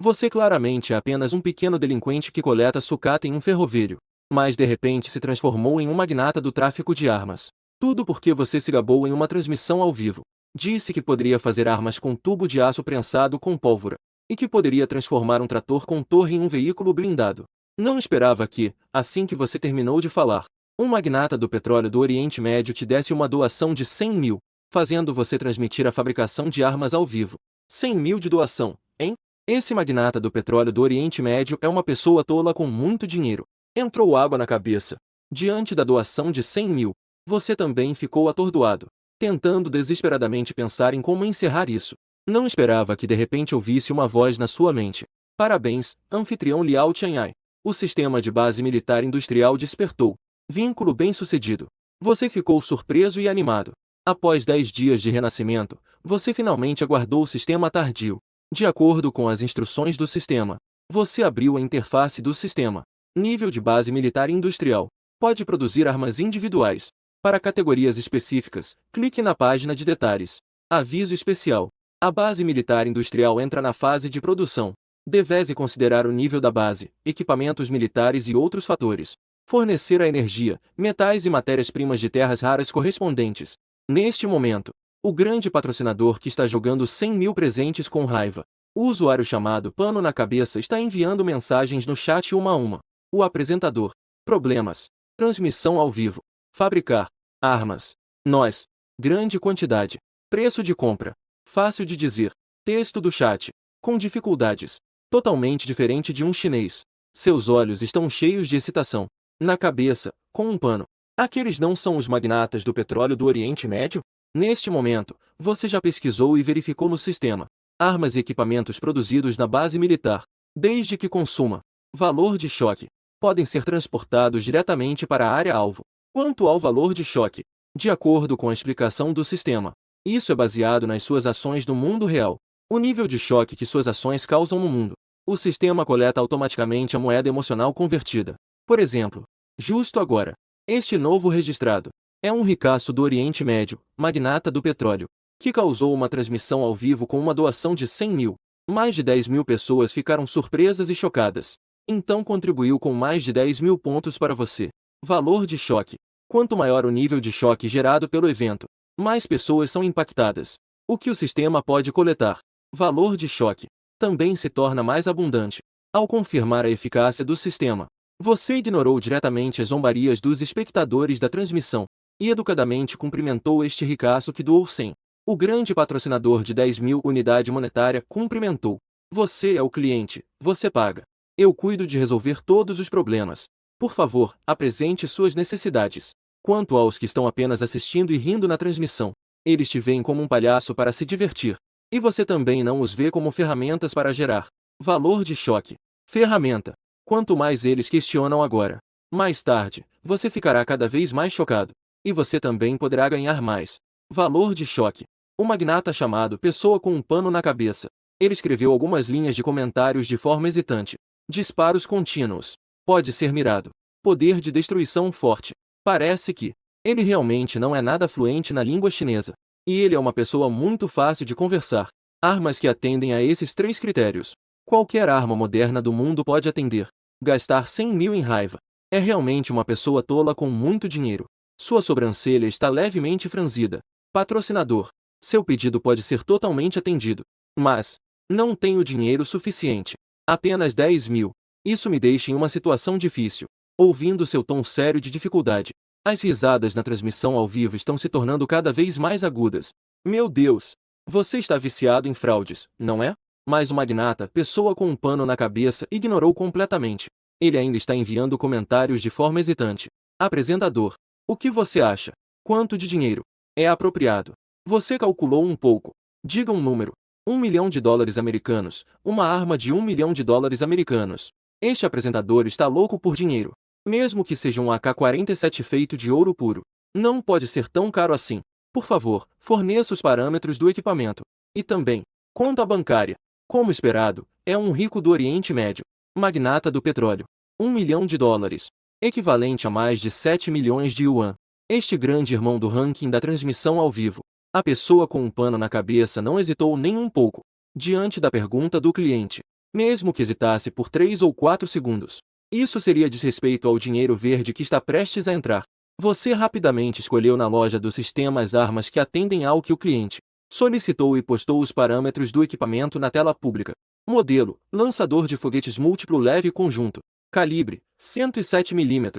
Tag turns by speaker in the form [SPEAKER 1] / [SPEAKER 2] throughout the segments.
[SPEAKER 1] Você claramente é apenas um pequeno delinquente que coleta sucata em um ferroviário, mas de repente se transformou em um magnata do tráfico de armas. Tudo porque você se gabou em uma transmissão ao vivo. Disse que poderia fazer armas com tubo de aço prensado com pólvora, e que poderia transformar um trator com torre em um veículo blindado. Não esperava que, assim que você terminou de falar, um magnata do petróleo do Oriente Médio te desse uma doação de 100 mil, fazendo você transmitir a fabricação de armas ao vivo. 100 mil de doação, hein? Esse magnata do petróleo do Oriente Médio é uma pessoa tola com muito dinheiro. Entrou água na cabeça. Diante da doação de 100 mil, você também ficou atordoado, tentando desesperadamente pensar em como encerrar isso. Não esperava que de repente ouvisse uma voz na sua mente. Parabéns, anfitrião Liao Tianhai. O sistema de base militar industrial despertou. Vínculo bem-sucedido. Você ficou surpreso e animado. Após 10 dias de renascimento, você finalmente aguardou o sistema tardio. De acordo com as instruções do sistema, você abriu a interface do sistema. Nível de base militar industrial. Pode produzir armas individuais. Para categorias específicas, clique na página de detalhes. Aviso especial. A base militar industrial entra na fase de produção. Devese considerar o nível da base, equipamentos militares e outros fatores. Fornecer a energia, metais e matérias-primas de terras raras correspondentes. Neste momento, o grande patrocinador que está jogando 100 mil presentes com raiva. O usuário chamado Pano na Cabeça está enviando mensagens no chat uma a uma. O apresentador. Problemas. Transmissão ao vivo. Fabricar. Armas. Nós. Grande quantidade. Preço de compra. Fácil de dizer. Texto do chat. Com dificuldades. Totalmente diferente de um chinês. Seus olhos estão cheios de excitação. Na cabeça, com um pano. Aqueles não são os magnatas do petróleo do Oriente Médio? Neste momento, você já pesquisou e verificou no sistema. Armas e equipamentos produzidos na base militar. Desde que consuma. Valor de choque. Podem ser transportados diretamente para a área-alvo. Quanto ao valor de choque? De acordo com a explicação do sistema. Isso é baseado nas suas ações no mundo real. O nível de choque que suas ações causam no mundo. O sistema coleta automaticamente a moeda emocional convertida. Por exemplo, justo agora, este novo registrado é um ricaço do Oriente Médio, magnata do petróleo, que causou uma transmissão ao vivo com uma doação de 100 mil. Mais de 10 mil pessoas ficaram surpresas e chocadas. Então contribuiu com mais de 10 mil pontos para você. Valor de choque. Quanto maior o nível de choque gerado pelo evento, mais pessoas são impactadas. O que o sistema pode coletar? Valor de choque. Também se torna mais abundante. Ao confirmar a eficácia do sistema, você ignorou diretamente as zombarias dos espectadores da transmissão e educadamente cumprimentou este ricaço que doou 100. O grande patrocinador de 10 mil unidade monetária cumprimentou. Você é o cliente, você paga. Eu cuido de resolver todos os problemas. Por favor, apresente suas necessidades. Quanto aos que estão apenas assistindo e rindo na transmissão, eles te veem como um palhaço para se divertir. E você também não os vê como ferramentas para gerar valor de choque. Ferramenta. Quanto mais eles questionam agora, mais tarde, você ficará cada vez mais chocado. E você também poderá ganhar mais valor de choque. Um magnata chamado Pessoa com um Pano na Cabeça. Ele escreveu algumas linhas de comentários de forma hesitante. Disparos contínuos. Pode ser mirado. Poder de destruição forte. Parece que ele realmente não é nada fluente na língua chinesa. E ele é uma pessoa muito fácil de conversar. Armas que atendem a esses 3 critérios. Qualquer arma moderna do mundo pode atender. Gastar 100 mil em raiva. É realmente uma pessoa tola com muito dinheiro. Sua sobrancelha está levemente franzida. Patrocinador. Seu pedido pode ser totalmente atendido. Mas não tenho dinheiro suficiente. Apenas 10 mil. Isso me deixa em uma situação difícil. Ouvindo seu tom sério de dificuldade. As risadas na transmissão ao vivo estão se tornando cada vez mais agudas. Meu Deus! Você está viciado em fraudes, não é? Mas o magnata, pessoa com um pano na cabeça, ignorou completamente. Ele ainda está enviando comentários de forma hesitante. Apresentador. O que você acha? Quanto de dinheiro é apropriado? Você calculou um pouco. Diga um número. 1 milhão de dólares americanos. Uma arma de 1 milhão de dólares americanos. Este apresentador está louco por dinheiro. Mesmo que seja um AK-47 feito de ouro puro. Não pode ser tão caro assim. Por favor, forneça os parâmetros do equipamento. E também, conta bancária. Como esperado, é um rico do Oriente Médio. Magnata do petróleo. 1 milhão de dólares. Equivalente a mais de 7 milhões de yuan. Este grande irmão do ranking da transmissão ao vivo. A pessoa com um pano na cabeça não hesitou nem um pouco. Diante da pergunta do cliente. mesmo que hesitasse por 3 ou 4 segundos. Isso seria desrespeito ao dinheiro verde que está prestes a entrar. Você rapidamente escolheu na loja do sistema as armas que atendem ao que o cliente solicitou e postou os parâmetros do equipamento na tela pública. Modelo: lançador de foguetes múltiplo leve conjunto. Calibre: 107 mm.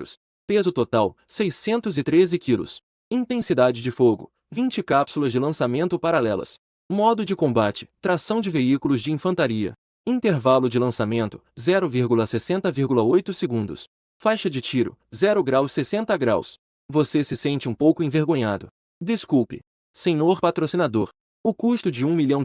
[SPEAKER 1] Peso total: 613 kg. Intensidade de fogo: 20 cápsulas de lançamento paralelas. Modo de combate: tração de veículos de infantaria. Intervalo de lançamento: 0,60,8 segundos. Faixa de tiro: 0 graus 60 graus. Você se sente um pouco envergonhado. Desculpe, senhor patrocinador. O custo de $1 milhão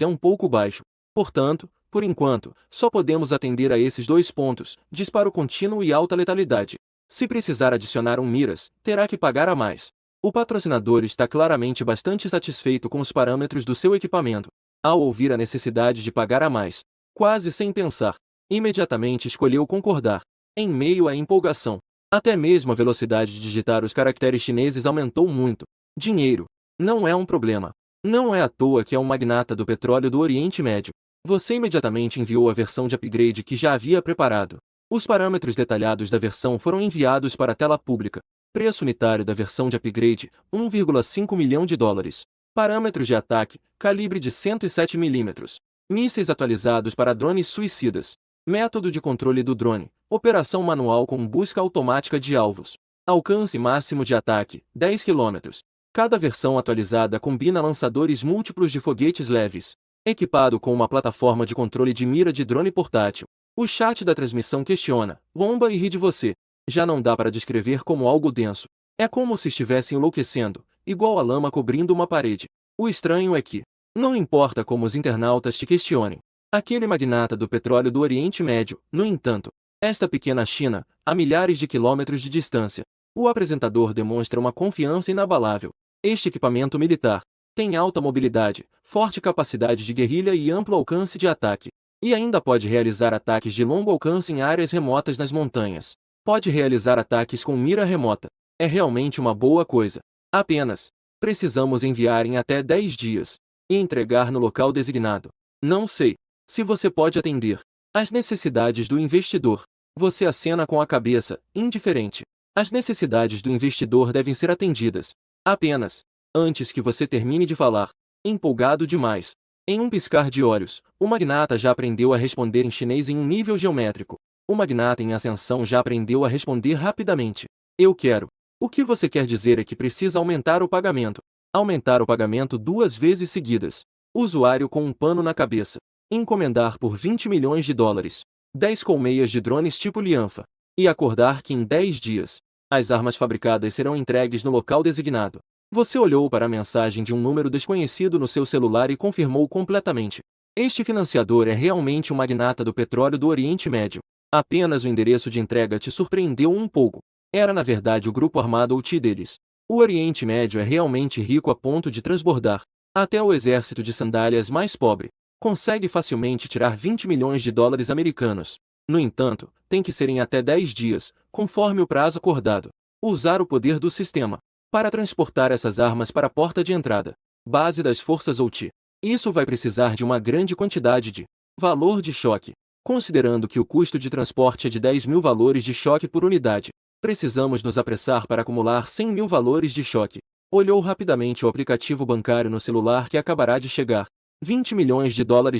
[SPEAKER 1] é um pouco baixo. Portanto, por enquanto, só podemos atender a esses 2 pontos: disparo contínuo e alta letalidade. Se precisar adicionar miras, terá que pagar a mais. O patrocinador está claramente bastante satisfeito com os parâmetros do seu equipamento. Ao ouvir a necessidade de pagar a mais, quase sem pensar, imediatamente escolheu concordar. Em meio à empolgação, até mesmo a velocidade de digitar os caracteres chineses aumentou muito. Dinheiro não é um problema. Não é à toa que é um magnata do petróleo do Oriente Médio. Você imediatamente enviou a versão de upgrade que já havia preparado. Os parâmetros detalhados da versão foram enviados para a tela pública. Preço unitário da versão de upgrade: $1,5 milhão. Parâmetros de ataque: calibre de 107 mm. Mísseis atualizados para drones suicidas. Método de controle do drone: operação manual com busca automática de alvos. Alcance máximo de ataque: 10 km. Cada versão atualizada combina lançadores múltiplos de foguetes leves. Equipado com uma plataforma de controle de mira de drone portátil. O chat da transmissão questiona, lomba e ri de você. Já não dá para descrever como algo denso. É como se estivesse enlouquecendo, igual a lama cobrindo uma parede. O estranho é que, não importa como os internautas te questionem, aquele magnata do petróleo do Oriente Médio, no entanto, esta pequena China, a milhares de quilômetros de distância, o apresentador demonstra uma confiança inabalável. Este equipamento militar tem alta mobilidade, forte capacidade de guerrilha e amplo alcance de ataque. E ainda pode realizar ataques de longo alcance em áreas remotas nas montanhas. Pode realizar ataques com mira remota. É realmente uma boa coisa. Apenas precisamos enviar em até 10 dias e entregar no local designado. Não sei se você pode atender às necessidades do investidor. Você acena com a cabeça, indiferente. As necessidades do investidor devem ser atendidas. Apenas antes que você termine de falar. Empolgado demais. Em um piscar de olhos, o magnata já aprendeu a responder em chinês em um nível geométrico. O magnata em ascensão já aprendeu a responder rapidamente. Eu quero. O que você quer dizer é que precisa aumentar o pagamento. Aumentar o pagamento 2 vezes seguidas. Usuário com um pano na cabeça. Encomendar por $20 milhões. 10 colmeias de drones tipo Lianfa. E acordar que em 10 dias, as armas fabricadas serão entregues no local designado. Você olhou para a mensagem de um número desconhecido no seu celular e confirmou completamente. Este financiador é realmente um magnata do petróleo do Oriente Médio. Apenas o endereço de entrega te surpreendeu um pouco. Era na verdade o grupo armado OT deles. O Oriente Médio é realmente rico a ponto de transbordar. Até o exército de sandálias mais pobre consegue facilmente tirar $20 milhões americanos. No entanto, tem que ser em até 10 dias, conforme o prazo acordado. Usar o poder do sistema para transportar essas armas para a porta de entrada, base das forças OT. Isso vai precisar de uma grande quantidade de valor de choque. Considerando que o custo de transporte é de 10 mil valores de choque por unidade, precisamos nos apressar para acumular 100 mil valores de choque. Olhou rapidamente o aplicativo bancário no celular que acabará de chegar. $20 milhões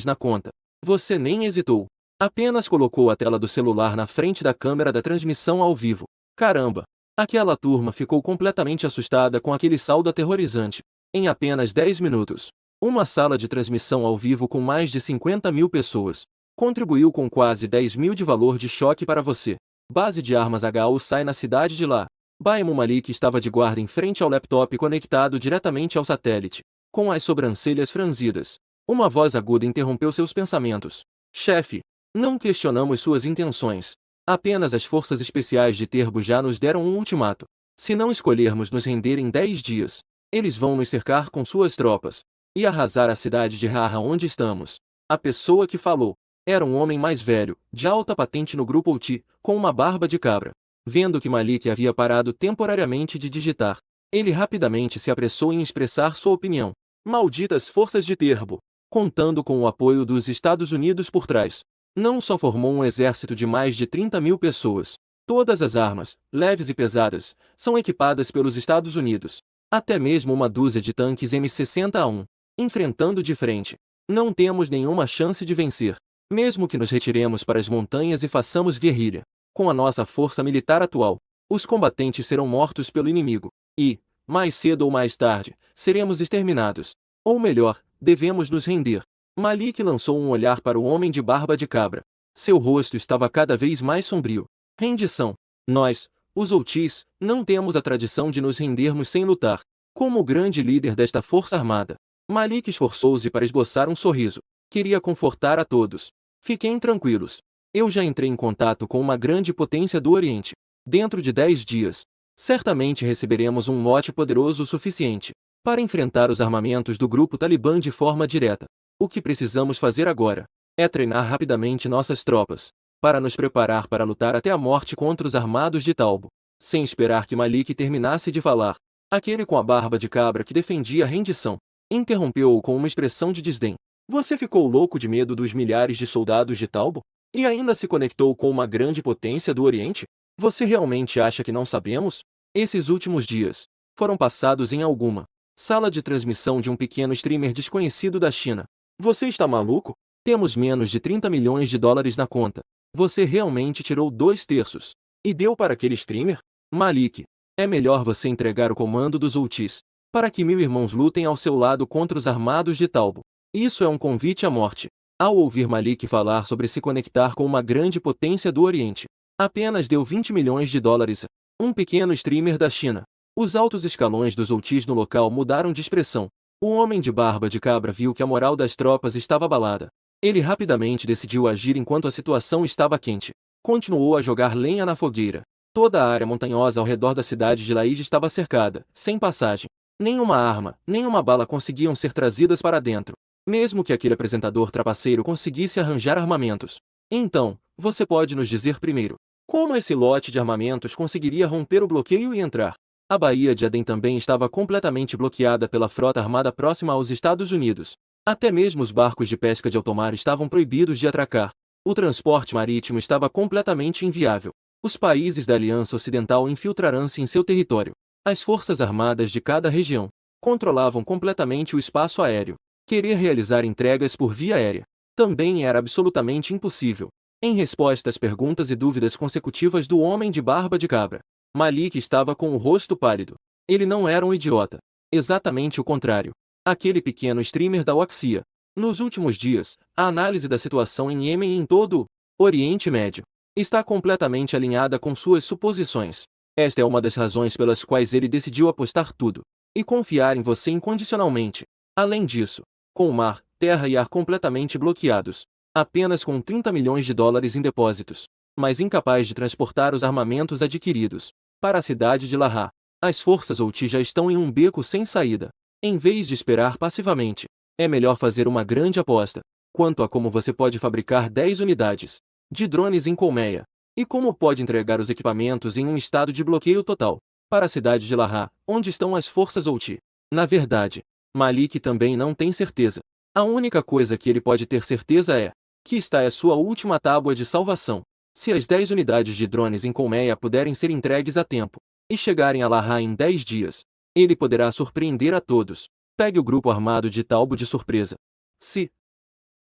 [SPEAKER 1] na conta. Você nem hesitou. Apenas colocou a tela do celular na frente da câmera da transmissão ao vivo. Caramba! Aquela turma ficou completamente assustada com aquele saldo aterrorizante. Em apenas 10 minutos, uma sala de transmissão ao vivo com mais de 50 mil pessoas contribuiu com quase 10 mil de valor de choque para você. Base de armas HU sai na cidade de lá. Baim Malik estava de guarda em frente ao laptop conectado diretamente ao satélite, com as sobrancelhas franzidas. Uma voz aguda interrompeu seus pensamentos. Chefe, não questionamos suas intenções. Apenas as forças especiais de Terbo já nos deram um ultimato. Se não escolhermos nos render em 10 dias, eles vão nos cercar com suas tropas e arrasar a cidade de Haha onde estamos. A pessoa que falou era um homem mais velho, de alta patente no grupo OT, com uma barba de cabra. Vendo que Malik havia parado temporariamente de digitar, ele rapidamente se apressou em expressar sua opinião. Malditas forças de Terbo! Contando com o apoio dos Estados Unidos por trás, não só formou um exército de mais de 30.000 pessoas. Todas as armas, leves e pesadas, são equipadas pelos Estados Unidos. Até mesmo uma dúzia de tanques M60A1. Enfrentando de frente. Não temos nenhuma chance de vencer. Mesmo que nos retiremos para as montanhas e façamos guerrilha. Com a nossa força militar atual, os combatentes serão mortos pelo inimigo. E, mais cedo ou mais tarde, seremos exterminados. Ou melhor, devemos nos render. Malik lançou um olhar para o homem de barba de cabra. Seu rosto estava cada vez mais sombrio. Rendição. Nós, os Outis, não temos a tradição de nos rendermos sem lutar. Como o grande líder desta força armada, Malik esforçou-se para esboçar um sorriso. Queria confortar a todos. Fiquem tranquilos. Eu já entrei em contato com uma grande potência do Oriente. Dentro de 10 dias, certamente receberemos um lote poderoso o suficiente para enfrentar os armamentos do grupo Talibã de forma direta. O que precisamos fazer agora é treinar rapidamente nossas tropas, para nos preparar para lutar até a morte contra os armados de Talbo. Sem esperar que Malik terminasse de falar, aquele com a barba de cabra que defendia a rendição, interrompeu-o com uma expressão de desdém. Você ficou louco de medo dos milhares de soldados de Talbo? E ainda se conectou com uma grande potência do Oriente? Você realmente acha que não sabemos? Esses últimos dias foram passados em alguma sala de transmissão de um pequeno streamer desconhecido da China. Você está maluco? Temos menos de 30 milhões de dólares na conta. Você realmente tirou 2/3 e deu para aquele streamer? Malik, é melhor você entregar o comando dos Outis, para que 1000 irmãos lutem ao seu lado contra os armados de Talbo. Isso é um convite à morte. Ao ouvir Malik falar sobre se conectar com uma grande potência do Oriente, apenas deu 20 milhões de dólares a um pequeno streamer da China. Os altos escalões dos Outis no local mudaram de expressão. O homem de barba de cabra viu que a moral das tropas estava abalada. Ele rapidamente decidiu agir enquanto a situação estava quente. Continuou a jogar lenha na fogueira. Toda a área montanhosa ao redor da cidade de Laíde estava cercada, sem passagem. Nenhuma arma, nenhuma bala conseguiam ser trazidas para dentro, mesmo que aquele apresentador trapaceiro conseguisse arranjar armamentos. Então, você pode nos dizer primeiro, como esse lote de armamentos conseguiria romper o bloqueio e entrar? A Baía de Aden também estava completamente bloqueada pela frota armada próxima aos Estados Unidos. Até mesmo os barcos de pesca de alto mar estavam proibidos de atracar. O transporte marítimo estava completamente inviável. Os países da Aliança Ocidental infiltraram-se em seu território. As forças armadas de cada região controlavam completamente o espaço aéreo. Querer realizar entregas por via aérea também era absolutamente impossível. Em resposta às perguntas e dúvidas consecutivas do homem de barba de cabra, Malik estava com o rosto pálido. Ele não era um idiota. Exatamente o contrário. Aquele pequeno streamer da Oxia. Nos últimos dias, a análise da situação em Iêmen e em todo o Oriente Médio está completamente alinhada com suas suposições. Esta é uma das razões pelas quais ele decidiu apostar tudo e confiar em você incondicionalmente. Além disso, com o mar, terra e ar completamente bloqueados, apenas com 30 milhões de dólares em depósitos, mas incapaz de transportar os armamentos adquiridos para a cidade de Lahá, as forças Houthi já estão em um beco sem saída. Em vez de esperar passivamente, é melhor fazer uma grande aposta quanto a como você pode fabricar 10 unidades de drones em colmeia e como pode entregar os equipamentos em um estado de bloqueio total para a cidade de Lahá, onde estão as forças Houthi. Na verdade, Malik também não tem certeza. A única coisa que ele pode ter certeza é que está é a sua última tábua de salvação. Se as 10 unidades de drones em colmeia puderem ser entregues a tempo e chegarem a Lahá em 10 dias, ele poderá surpreender a todos. Pegue o grupo armado de Talbo de surpresa. Se,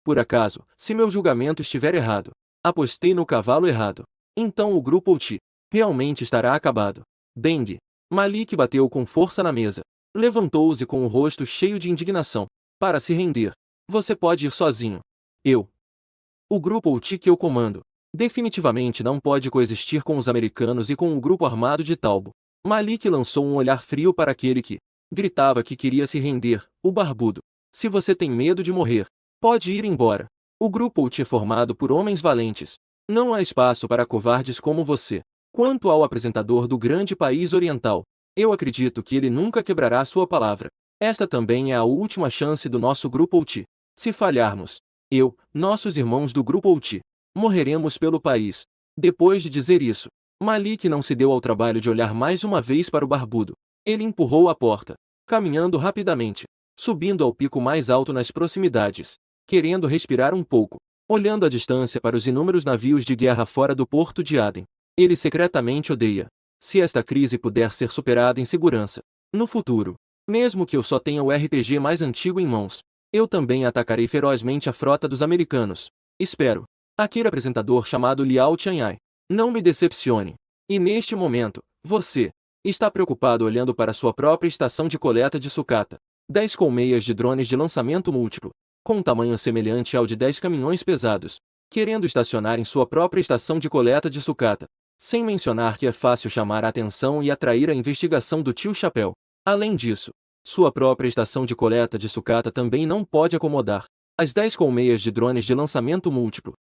[SPEAKER 1] por acaso, se meu julgamento estiver errado, apostei no cavalo errado, então o grupo Houthi realmente estará acabado. Bang! Malik bateu com força na mesa. Levantou-se com o rosto cheio de indignação. Para se render, você pode ir sozinho. O grupo Houthi que eu comando definitivamente não pode coexistir com os americanos e com o grupo armado de Talbo. Malik lançou um olhar frio para aquele que gritava que queria se render, o barbudo. Se você tem medo de morrer, pode ir embora. O grupo Houthi é formado por homens valentes. Não há espaço para covardes como você. Quanto ao apresentador do grande país oriental, eu acredito que ele nunca quebrará sua palavra. Esta também é a última chance do nosso grupo Houthi. Se falharmos, nossos irmãos do grupo Houthi, morreremos pelo país. Depois de dizer isso, Malik não se deu ao trabalho de olhar mais uma vez para o barbudo. Ele empurrou a porta, caminhando rapidamente, subindo ao pico mais alto nas proximidades, querendo respirar um pouco. olhando à distância para os inúmeros navios de guerra fora do porto de Aden. Ele secretamente odeia. Se esta crise puder ser superada em segurança, no futuro, mesmo que eu só tenha o RPG mais antigo em mãos, eu também atacarei ferozmente a frota dos americanos. Espero. Aquele apresentador chamado Liao Chanhai. Não me decepcione. E neste momento, você está preocupado olhando para sua própria estação de coleta de sucata. 10 colmeias de drones de lançamento múltiplo, com um tamanho semelhante ao de 10 caminhões pesados, querendo estacionar em sua própria estação de coleta de sucata. Sem mencionar que é fácil chamar a atenção e atrair a investigação do tio Chapéu. Além disso, sua própria estação de coleta de sucata também não pode acomodar as 10 colmeias de drones de lançamento múltiplo.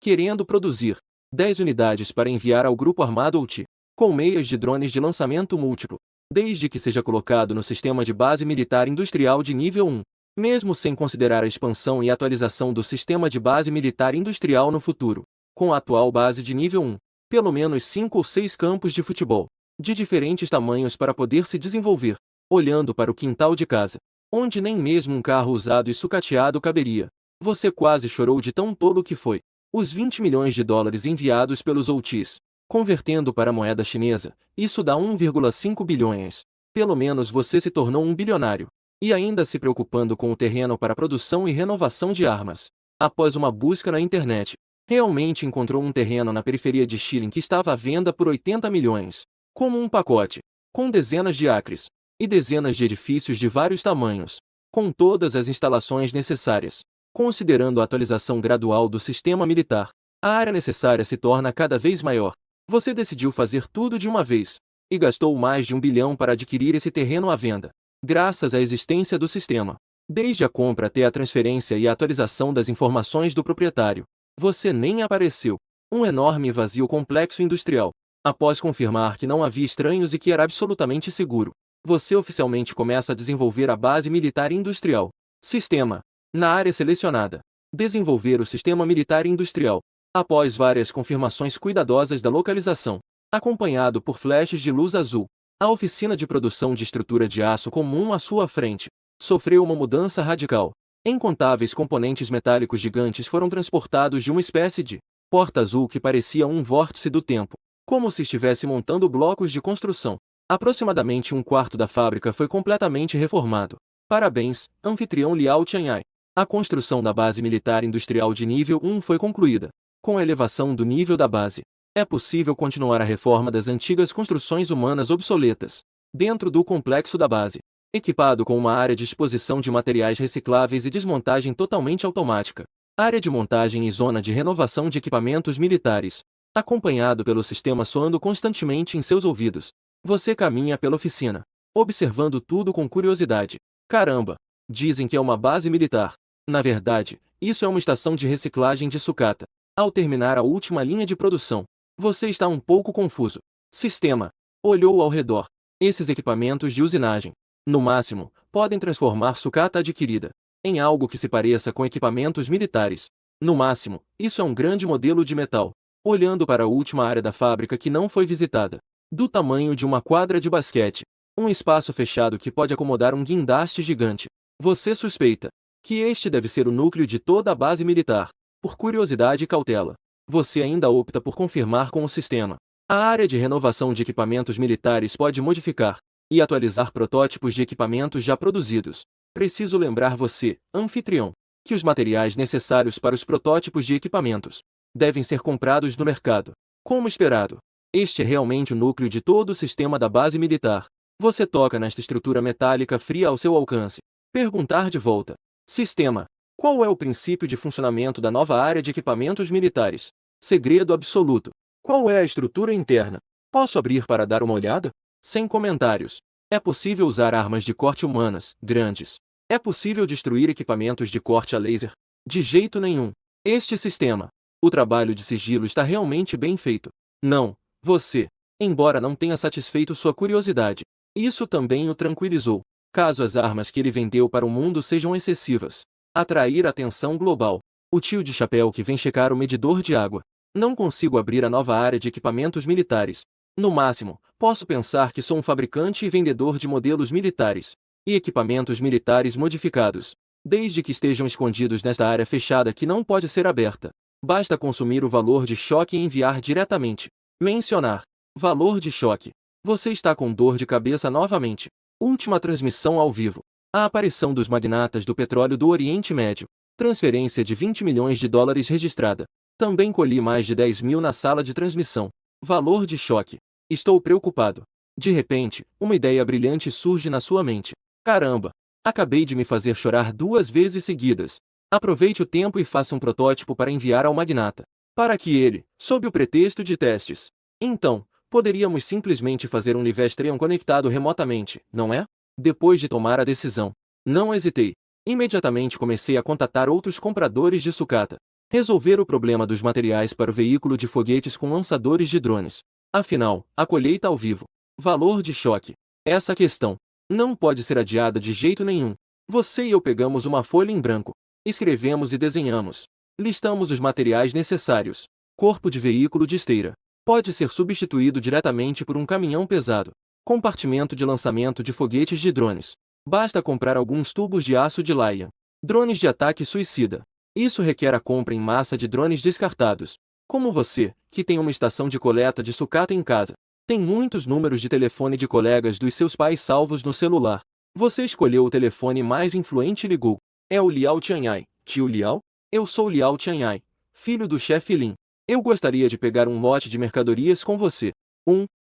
[SPEAKER 1] Querendo produzir 10 unidades para enviar ao grupo armado OUT, colmeias de drones de lançamento múltiplo, desde que seja colocado no sistema de base militar industrial de nível 1, mesmo sem considerar a expansão e atualização do sistema de base militar industrial no futuro. Com a atual base de nível 1, pelo menos 5 ou 6 campos de futebol, de diferentes tamanhos para poder se desenvolver, olhando para o quintal de casa, onde nem mesmo um carro usado e sucateado caberia. Você quase chorou de tão tolo que foi. Os 20 milhões de dólares enviados pelos OUTs, convertendo para a moeda chinesa, isso dá 1,5 bilhões. Pelo menos você se tornou um bilionário. E ainda se preocupando com o terreno para produção e renovação de armas. Após uma busca na internet, realmente encontrou um terreno na periferia de Chile que estava à venda por 80 milhões, como um pacote, com dezenas de acres, e dezenas de edifícios de vários tamanhos, com todas as instalações necessárias. Considerando a atualização gradual do sistema militar, a área necessária se torna cada vez maior. Você decidiu fazer tudo de uma vez, e gastou mais de 1 bilhão para adquirir esse terreno à venda, graças à existência do sistema. Desde a compra até a transferência e a atualização das informações do proprietário, você nem apareceu. Um enorme vazio complexo industrial. Após confirmar que não havia estranhos e que era absolutamente seguro, você oficialmente começa a desenvolver a base militar industrial. Sistema. Na área selecionada. Desenvolver o sistema militar industrial. Após várias confirmações cuidadosas da localização, acompanhado por flashes de luz azul, a oficina de produção de estrutura de aço comum à sua frente sofreu uma mudança radical. Incontáveis componentes metálicos gigantes foram transportados de uma espécie de porta azul que parecia um vórtice do tempo, como se estivesse montando blocos de construção. Aproximadamente um quarto da fábrica foi completamente reformado. Parabéns, anfitrião Liao Chanhai. A construção da base militar industrial de nível 1 foi concluída. Com a elevação do nível da base, é possível continuar a reforma das antigas construções humanas obsoletas, dentro do complexo da base, equipado com uma área de exposição de materiais recicláveis e desmontagem totalmente automática, área de montagem e zona de renovação de equipamentos militares, acompanhado pelo sistema soando constantemente em seus ouvidos. Você caminha pela oficina, observando tudo com curiosidade. Caramba! Dizem que é uma base militar. Na verdade, isso é uma estação de reciclagem de sucata. Ao terminar a última linha de produção, você está um pouco confuso. Sistema. Olhou ao redor. Esses equipamentos de usinagem, no máximo, podem transformar sucata adquirida em algo que se pareça com equipamentos militares. No máximo, isso é um grande modelo de metal. Olhando para a última área da fábrica que não foi visitada, do tamanho de uma quadra de basquete, um espaço fechado que pode acomodar um guindaste gigante. Você suspeita que este deve ser o núcleo de toda a base militar. Por curiosidade e cautela, você ainda opta por confirmar com o sistema. A área de renovação de equipamentos militares pode modificar e atualizar protótipos de equipamentos já produzidos. Preciso lembrar você, anfitrião, que os materiais necessários para os protótipos de equipamentos devem ser comprados no mercado. Como esperado, este é realmente o núcleo de todo o sistema da base militar. Você toca nesta estrutura metálica fria ao seu alcance. Perguntar de volta. Sistema. Qual é o princípio de funcionamento da nova área de equipamentos militares? Segredo absoluto. Qual é a estrutura interna? Posso abrir para dar uma olhada? Sem comentários. É possível usar armas de corte humanas, grandes. É possível destruir equipamentos de corte a laser? De jeito nenhum. Este sistema. O trabalho de sigilo está realmente bem feito. Não, você. Embora não tenha satisfeito sua curiosidade, isso também o tranquilizou. Caso as armas que ele vendeu para o mundo sejam excessivas, atrair a atenção global. O tio de chapéu que vem checar o medidor de água. Não consigo abrir a nova área de equipamentos militares. No máximo, posso pensar que sou um fabricante e vendedor de modelos militares e equipamentos militares modificados. desde que estejam escondidos nesta área fechada que não pode ser aberta. Basta consumir o valor de choque e enviar diretamente. Mencionar. Valor de choque. Você está com dor de cabeça novamente. Última transmissão ao vivo. A aparição dos magnatas do petróleo do Oriente Médio. Transferência de 20 milhões de dólares registrada. Também colhi mais de 10 mil na sala de transmissão. Valor de choque. Estou preocupado. De repente, uma ideia brilhante surge na sua mente. Caramba! Acabei de me fazer chorar 2 vezes seguidas. Aproveite o tempo e faça um protótipo para enviar ao magnata. Para que ele, sob o pretexto de testes. Então, poderíamos simplesmente fazer um live stream conectado remotamente, não é? Depois de tomar a decisão, não hesitei. Imediatamente comecei a contatar outros compradores de sucata. Resolver o problema dos materiais para o veículo de foguetes com lançadores de drones. Afinal, a colheita ao vivo. Valor de choque. Essa questão não pode ser adiada de jeito nenhum. Você e eu pegamos uma folha em branco. Escrevemos e desenhamos. Listamos os materiais necessários. Corpo de veículo de esteira. Pode ser substituído diretamente por um caminhão pesado. Compartimento de lançamento de foguetes de drones. Basta comprar alguns tubos de aço de Lion. Drones de ataque suicida. Isso requer a compra em massa de drones descartados. Como você, que tem uma estação de coleta de sucata em casa, tem muitos números de telefone de colegas dos seus pais salvos no celular. Você escolheu o telefone mais influente e ligou. É o Liao Tianhai. Tio Liao? Eu sou Liao Tianhai, filho do chefe Lin. Eu gostaria de pegar um lote de mercadorias com você.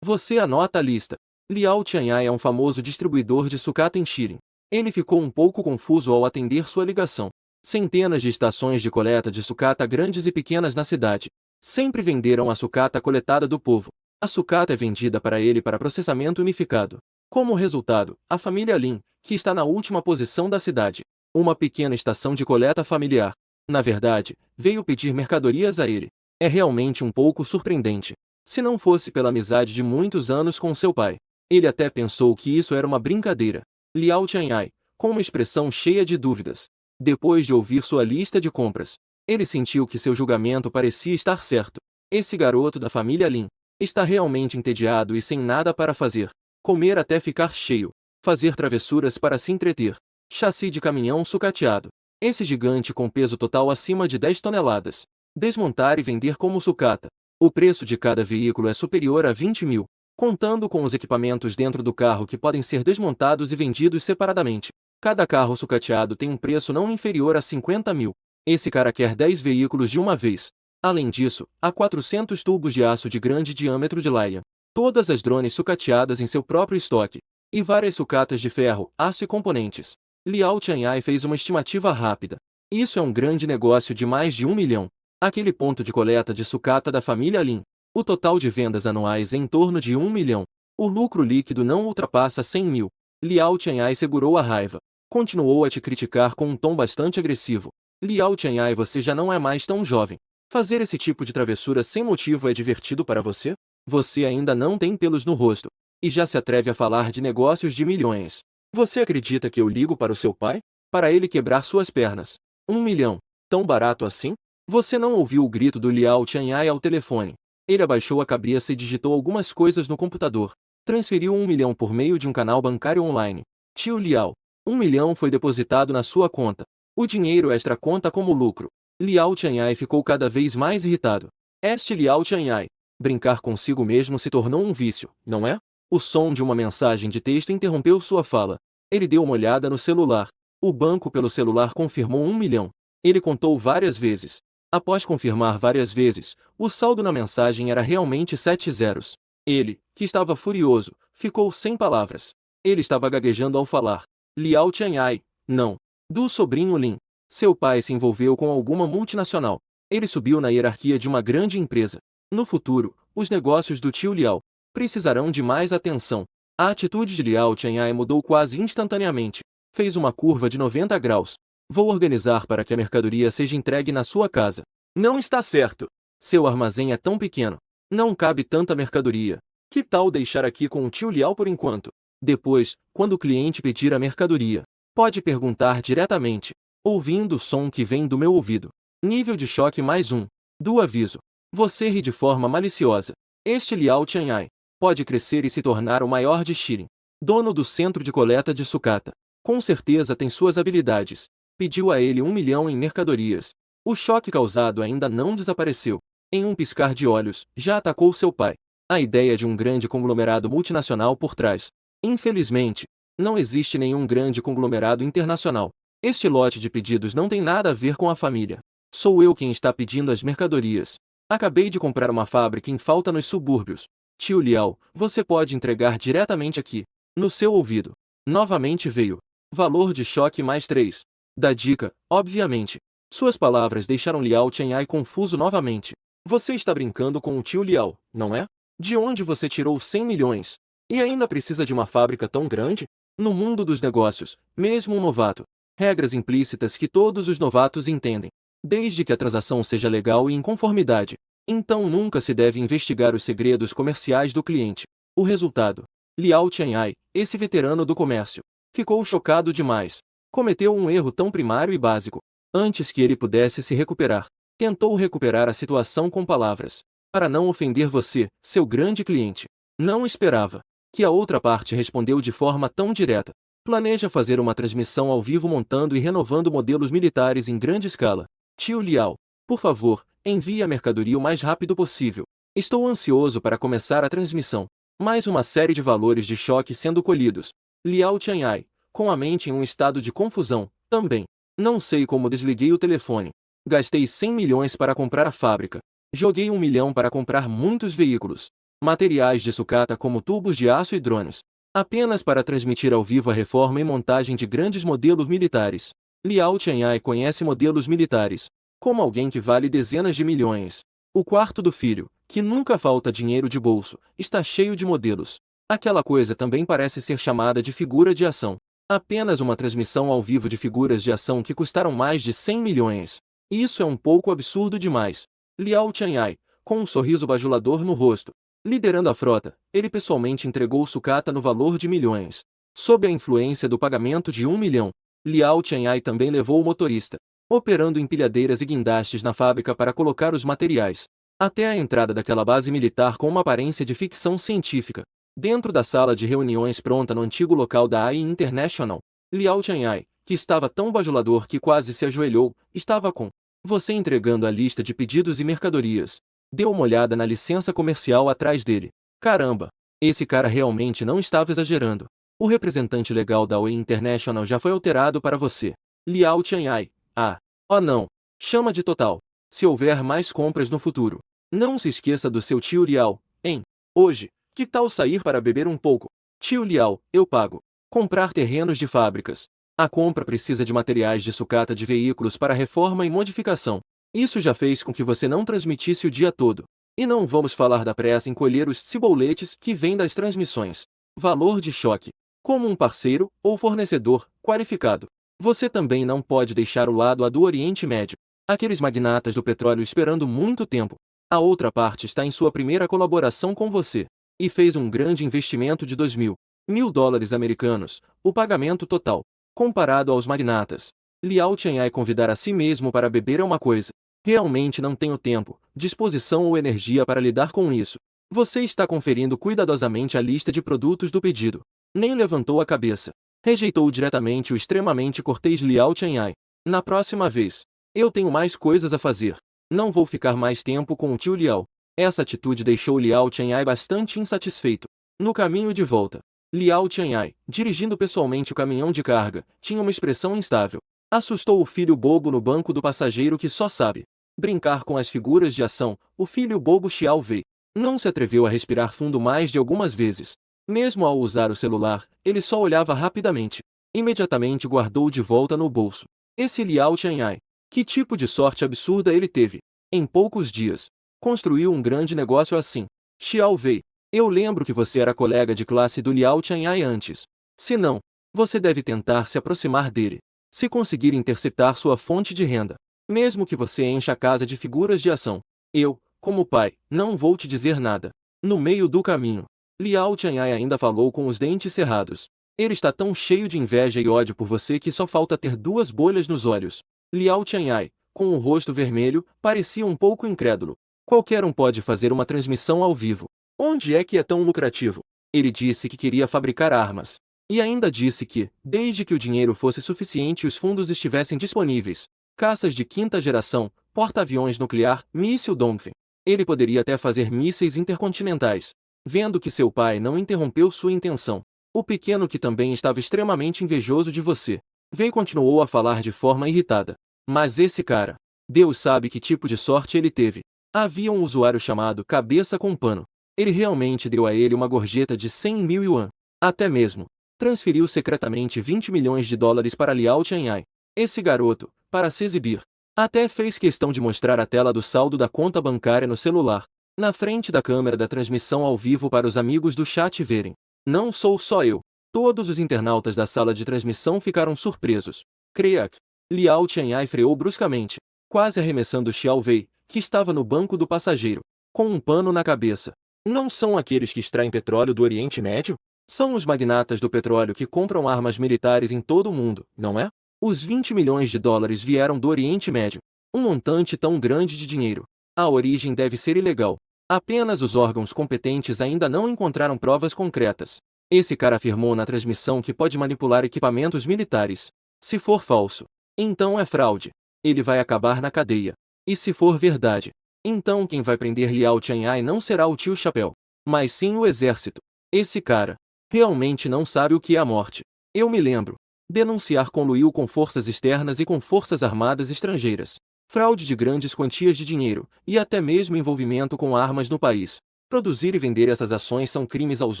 [SPEAKER 1] Você anota a lista. Liao Tianhai é um famoso distribuidor de sucata em Xirin. Ele ficou um pouco confuso ao atender sua ligação. Centenas de estações de coleta de sucata grandes e pequenas na cidade. Sempre venderam a sucata coletada do povo. A sucata é vendida para ele para processamento unificado. Como resultado, a família Lin, que está na última posição da cidade, uma pequena estação de coleta familiar, na verdade, veio pedir mercadorias a ele. É realmente um pouco surpreendente. Se não fosse pela amizade de muitos anos com seu pai, ele até pensou que isso era uma brincadeira. Liao Tianhai, com uma expressão cheia de dúvidas. Depois de ouvir sua lista de compras, ele sentiu que seu julgamento parecia estar certo. Esse garoto da família Lin está realmente entediado e sem nada para fazer. Comer até ficar cheio. Fazer travessuras para se entreter. Chassi de caminhão sucateado. Esse gigante com peso total acima de 10 toneladas. Desmontar e vender como sucata. O preço de cada veículo é superior a 20 mil, contando com os equipamentos dentro do carro que podem ser desmontados e vendidos separadamente. Cada carro sucateado tem um preço não inferior a 50 mil. Esse cara quer 10 veículos de uma vez. Além disso, há 400 tubos de aço de grande diâmetro de Lion. Todas as drones sucateadas em seu próprio estoque. E várias sucatas de ferro, aço e componentes. Liao Tianhai fez uma estimativa rápida. Isso é um grande negócio de mais de 1 milhão. Aquele ponto de coleta de sucata da família Lin. O total de vendas anuais é em torno de 1 milhão. O lucro líquido não ultrapassa 100 mil. Liao Tianhai segurou a raiva. Continuou a te criticar com um tom bastante agressivo. Liao Tianhai, você já não é mais tão jovem. Fazer esse tipo de travessura sem motivo é divertido para você? Você ainda não tem pelos no rosto. E já se atreve a falar de negócios de milhões. Você acredita que eu ligo para o seu pai? Para ele quebrar suas pernas. 1 milhão. Tão barato assim? Você não ouviu o grito do Liao Tianhai ao telefone. Ele abaixou a cabeça e digitou algumas coisas no computador. Transferiu 1 milhão por meio de um canal bancário online. Tio Liao, 1 milhão foi depositado na sua conta. O dinheiro extra conta como lucro. Liao Tianhai ficou cada vez mais irritado. Este Liao Tianhai. Brincar consigo mesmo se tornou um vício, não é? O som de uma mensagem de texto interrompeu sua fala. Ele deu uma olhada no celular. O banco pelo celular confirmou 1 milhão. Ele contou várias vezes. Após confirmar várias vezes, o saldo na mensagem era realmente 7 zeros. Ele, que estava furioso, ficou sem palavras. Ele estava gaguejando ao falar. Liao Tianhai, não. Do sobrinho Lin. Seu pai se envolveu com alguma multinacional. Ele subiu na hierarquia de uma grande empresa. No futuro, os negócios do tio Liao precisarão de mais atenção. A atitude de Liao Tianhai mudou quase instantaneamente. Fez uma curva de 90 graus. Vou organizar para que a mercadoria seja entregue na sua casa. Não está certo. Seu armazém é tão pequeno. Não cabe tanta mercadoria. Que tal deixar aqui com o tio Liao por enquanto? Depois, quando o cliente pedir a mercadoria, pode perguntar diretamente, ouvindo o som que vem do meu ouvido. Nível de choque mais 1. Do aviso. Você ri de forma maliciosa. Este Liao Tianhai pode crescer e se tornar o maior de Xirin. Dono do centro de coleta de sucata. Com certeza tem suas habilidades. Pediu a ele 1 milhão em mercadorias. O choque causado ainda não desapareceu. Em um piscar de olhos, já atacou seu pai. A ideia de um grande conglomerado multinacional por trás. Infelizmente, não existe nenhum grande conglomerado internacional. Este lote de pedidos não tem nada a ver com a família. Sou eu quem está pedindo as mercadorias. Acabei de comprar uma fábrica em falta nos subúrbios. Tio Liao, você pode entregar diretamente aqui. No seu ouvido. Novamente veio. Valor de choque mais 3. Da dica, obviamente. Suas palavras deixaram Liao Chenhai confuso novamente. Você está brincando com o tio Liao, não é? De onde você tirou 100 milhões? E ainda precisa de uma fábrica tão grande? No mundo dos negócios, mesmo um novato. Regras implícitas que todos os novatos entendem. Desde que a transação seja legal e em conformidade. Então nunca se deve investigar os segredos comerciais do cliente. O resultado. Liao Chenhai, esse veterano do comércio, ficou chocado demais. Cometeu um erro tão primário e básico. Antes que ele pudesse se recuperar, tentou recuperar a situação com palavras. Para não ofender você, seu grande cliente. Não esperava que a outra parte respondeu de forma tão direta. Planeja fazer uma transmissão ao vivo montando e renovando modelos militares em grande escala. Tio Liao, por favor, envie a mercadoria o mais rápido possível. Estou ansioso para começar a transmissão. Mais uma série de valores de choque sendo colhidos. Liao Chenhai, com a mente em um estado de confusão, também. Não sei como desliguei o telefone. Gastei 100 milhões para comprar a fábrica. Joguei 1 milhão para comprar muitos veículos. Materiais de sucata como tubos de aço e drones. Apenas para transmitir ao vivo a reforma e montagem de grandes modelos militares. Liao Chenhai conhece modelos militares. Como alguém que vale dezenas de milhões. O quarto do filho, que nunca falta dinheiro de bolso, está cheio de modelos. Aquela coisa também parece ser chamada de figura de ação. Apenas uma transmissão ao vivo de figuras de ação que custaram mais de 100 milhões. Isso é um pouco absurdo demais. Liao Chenhai, com um sorriso bajulador no rosto, liderando a frota, ele pessoalmente entregou sucata no valor de milhões. Sob a influência do pagamento de 1 milhão, Liao Chenhai também levou o motorista, operando empilhadeiras e guindastes na fábrica para colocar os materiais, até a entrada daquela base militar com uma aparência de ficção científica. Dentro da sala de reuniões pronta no antigo local da AI International, Liao Chenhai, que estava tão bajulador que quase se ajoelhou, estava com você entregando a lista de pedidos e mercadorias. Deu uma olhada na licença comercial atrás dele. Caramba! Esse cara realmente não estava exagerando. O representante legal da AI International já foi alterado para você. Liao Chenhai. Ah! Oh não! Chama de total. Se houver mais compras no futuro. Não se esqueça do seu tio Liao, hein? Hoje. Que tal sair para beber um pouco? Tio Liao, eu pago. Comprar terrenos de fábricas. A compra precisa de materiais de sucata de veículos para reforma e modificação. Isso já fez com que você não transmitisse o dia todo. E não vamos falar da pressa em colher os ciboletes que vêm das transmissões. Valor de choque. Como um parceiro ou fornecedor qualificado. Você também não pode deixar o lado A do Oriente Médio. Aqueles magnatas do petróleo esperando muito tempo. A outra parte está em sua primeira colaboração com você. E fez um grande investimento de $2.000 dólares americanos, o pagamento total. Comparado aos magnatas. Liao Chenhai convidar a si mesmo para beber é uma coisa. Realmente não tenho tempo, disposição ou energia para lidar com isso. Você está conferindo cuidadosamente a lista de produtos do pedido. Nem levantou a cabeça. Rejeitou diretamente o extremamente cortês Liao Chenhai. Na próxima vez. Eu tenho mais coisas a fazer. Não vou ficar mais tempo com o tio Liao. Essa atitude deixou Liao Chenhai bastante insatisfeito. No caminho de volta, Liao Chenhai, dirigindo pessoalmente o caminhão de carga, tinha uma expressão instável. Assustou o filho bobo no banco do passageiro que só sabe brincar com as figuras de ação. O filho bobo Xiao Wei não se atreveu a respirar fundo mais de algumas vezes. Mesmo ao usar o celular, ele só olhava rapidamente. Imediatamente guardou de volta no bolso. Esse Liao Chenhai, que tipo de sorte absurda ele teve. Em poucos dias, construiu um grande negócio assim. Xiao Wei, eu lembro que você era colega de classe do Liao Chenhai antes. Se não, você deve tentar se aproximar dele. Se conseguir interceptar sua fonte de renda, mesmo que você encha a casa de figuras de ação, eu, como pai, não vou te dizer nada. No meio do caminho, Liao Chenhai ainda falou com os dentes cerrados. Ele está tão cheio de inveja e ódio por você que só falta ter 2 bolhas nos olhos. Liao Chenhai, com o rosto vermelho, parecia um pouco incrédulo. Qualquer um pode fazer uma transmissão ao vivo. Onde é que é tão lucrativo? Ele disse que queria fabricar armas. E ainda disse que, desde que o dinheiro fosse suficiente e os fundos estivessem disponíveis, caças de quinta geração, porta-aviões nuclear, míssil Dongfeng, ele poderia até fazer mísseis intercontinentais. Vendo que seu pai não interrompeu sua intenção, o pequeno, que também estava extremamente invejoso de você, Wei continuou a falar de forma irritada. Mas esse cara, Deus sabe que tipo de sorte ele teve. Havia um usuário chamado Cabeça com Pano. Ele realmente deu a ele uma gorjeta de 100 mil yuan. Até mesmo transferiu secretamente 20 milhões de dólares para Liao Chenhai. Esse garoto, para se exibir, até fez questão de mostrar a tela do saldo da conta bancária no celular, na frente da câmera da transmissão ao vivo para os amigos do chat verem. Não sou só eu. Todos os internautas da sala de transmissão ficaram surpresos. Creia que Liao Chenhai freou bruscamente, quase arremessando Xiao Wei, que estava no banco do passageiro, com um pano na cabeça. Não são aqueles que extraem petróleo do Oriente Médio? São os magnatas do petróleo que compram armas militares em todo o mundo, não é? Os 20 milhões de dólares vieram do Oriente Médio. Um montante tão grande de dinheiro. A origem deve ser ilegal. Apenas os órgãos competentes ainda não encontraram provas concretas. Esse cara afirmou na transmissão que pode manipular equipamentos militares. Se for falso, então é fraude. Ele vai acabar na cadeia. E se for verdade, então quem vai prender Liao Chenhai não será o tio Chapéu, mas sim o exército. Esse cara realmente não sabe o que é a morte. Eu me lembro. Denunciar conluiu com forças externas e com forças armadas estrangeiras. Fraude de grandes quantias de dinheiro, e até mesmo envolvimento com armas no país. Produzir e vender essas ações são crimes aos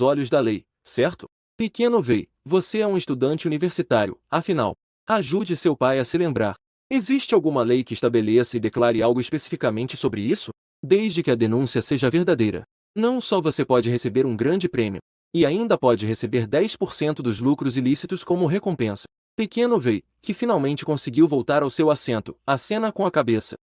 [SPEAKER 1] olhos da lei, certo? Pequeno Wei, você é um estudante universitário, afinal. Ajude seu pai a se lembrar. Existe alguma lei que estabeleça e declare algo especificamente sobre isso? Desde que a denúncia seja verdadeira. Não só você pode receber um grande prêmio, e ainda pode receber 10% dos lucros ilícitos como recompensa. Pequeno Wei, que finalmente conseguiu voltar ao seu assento, acena com a cabeça.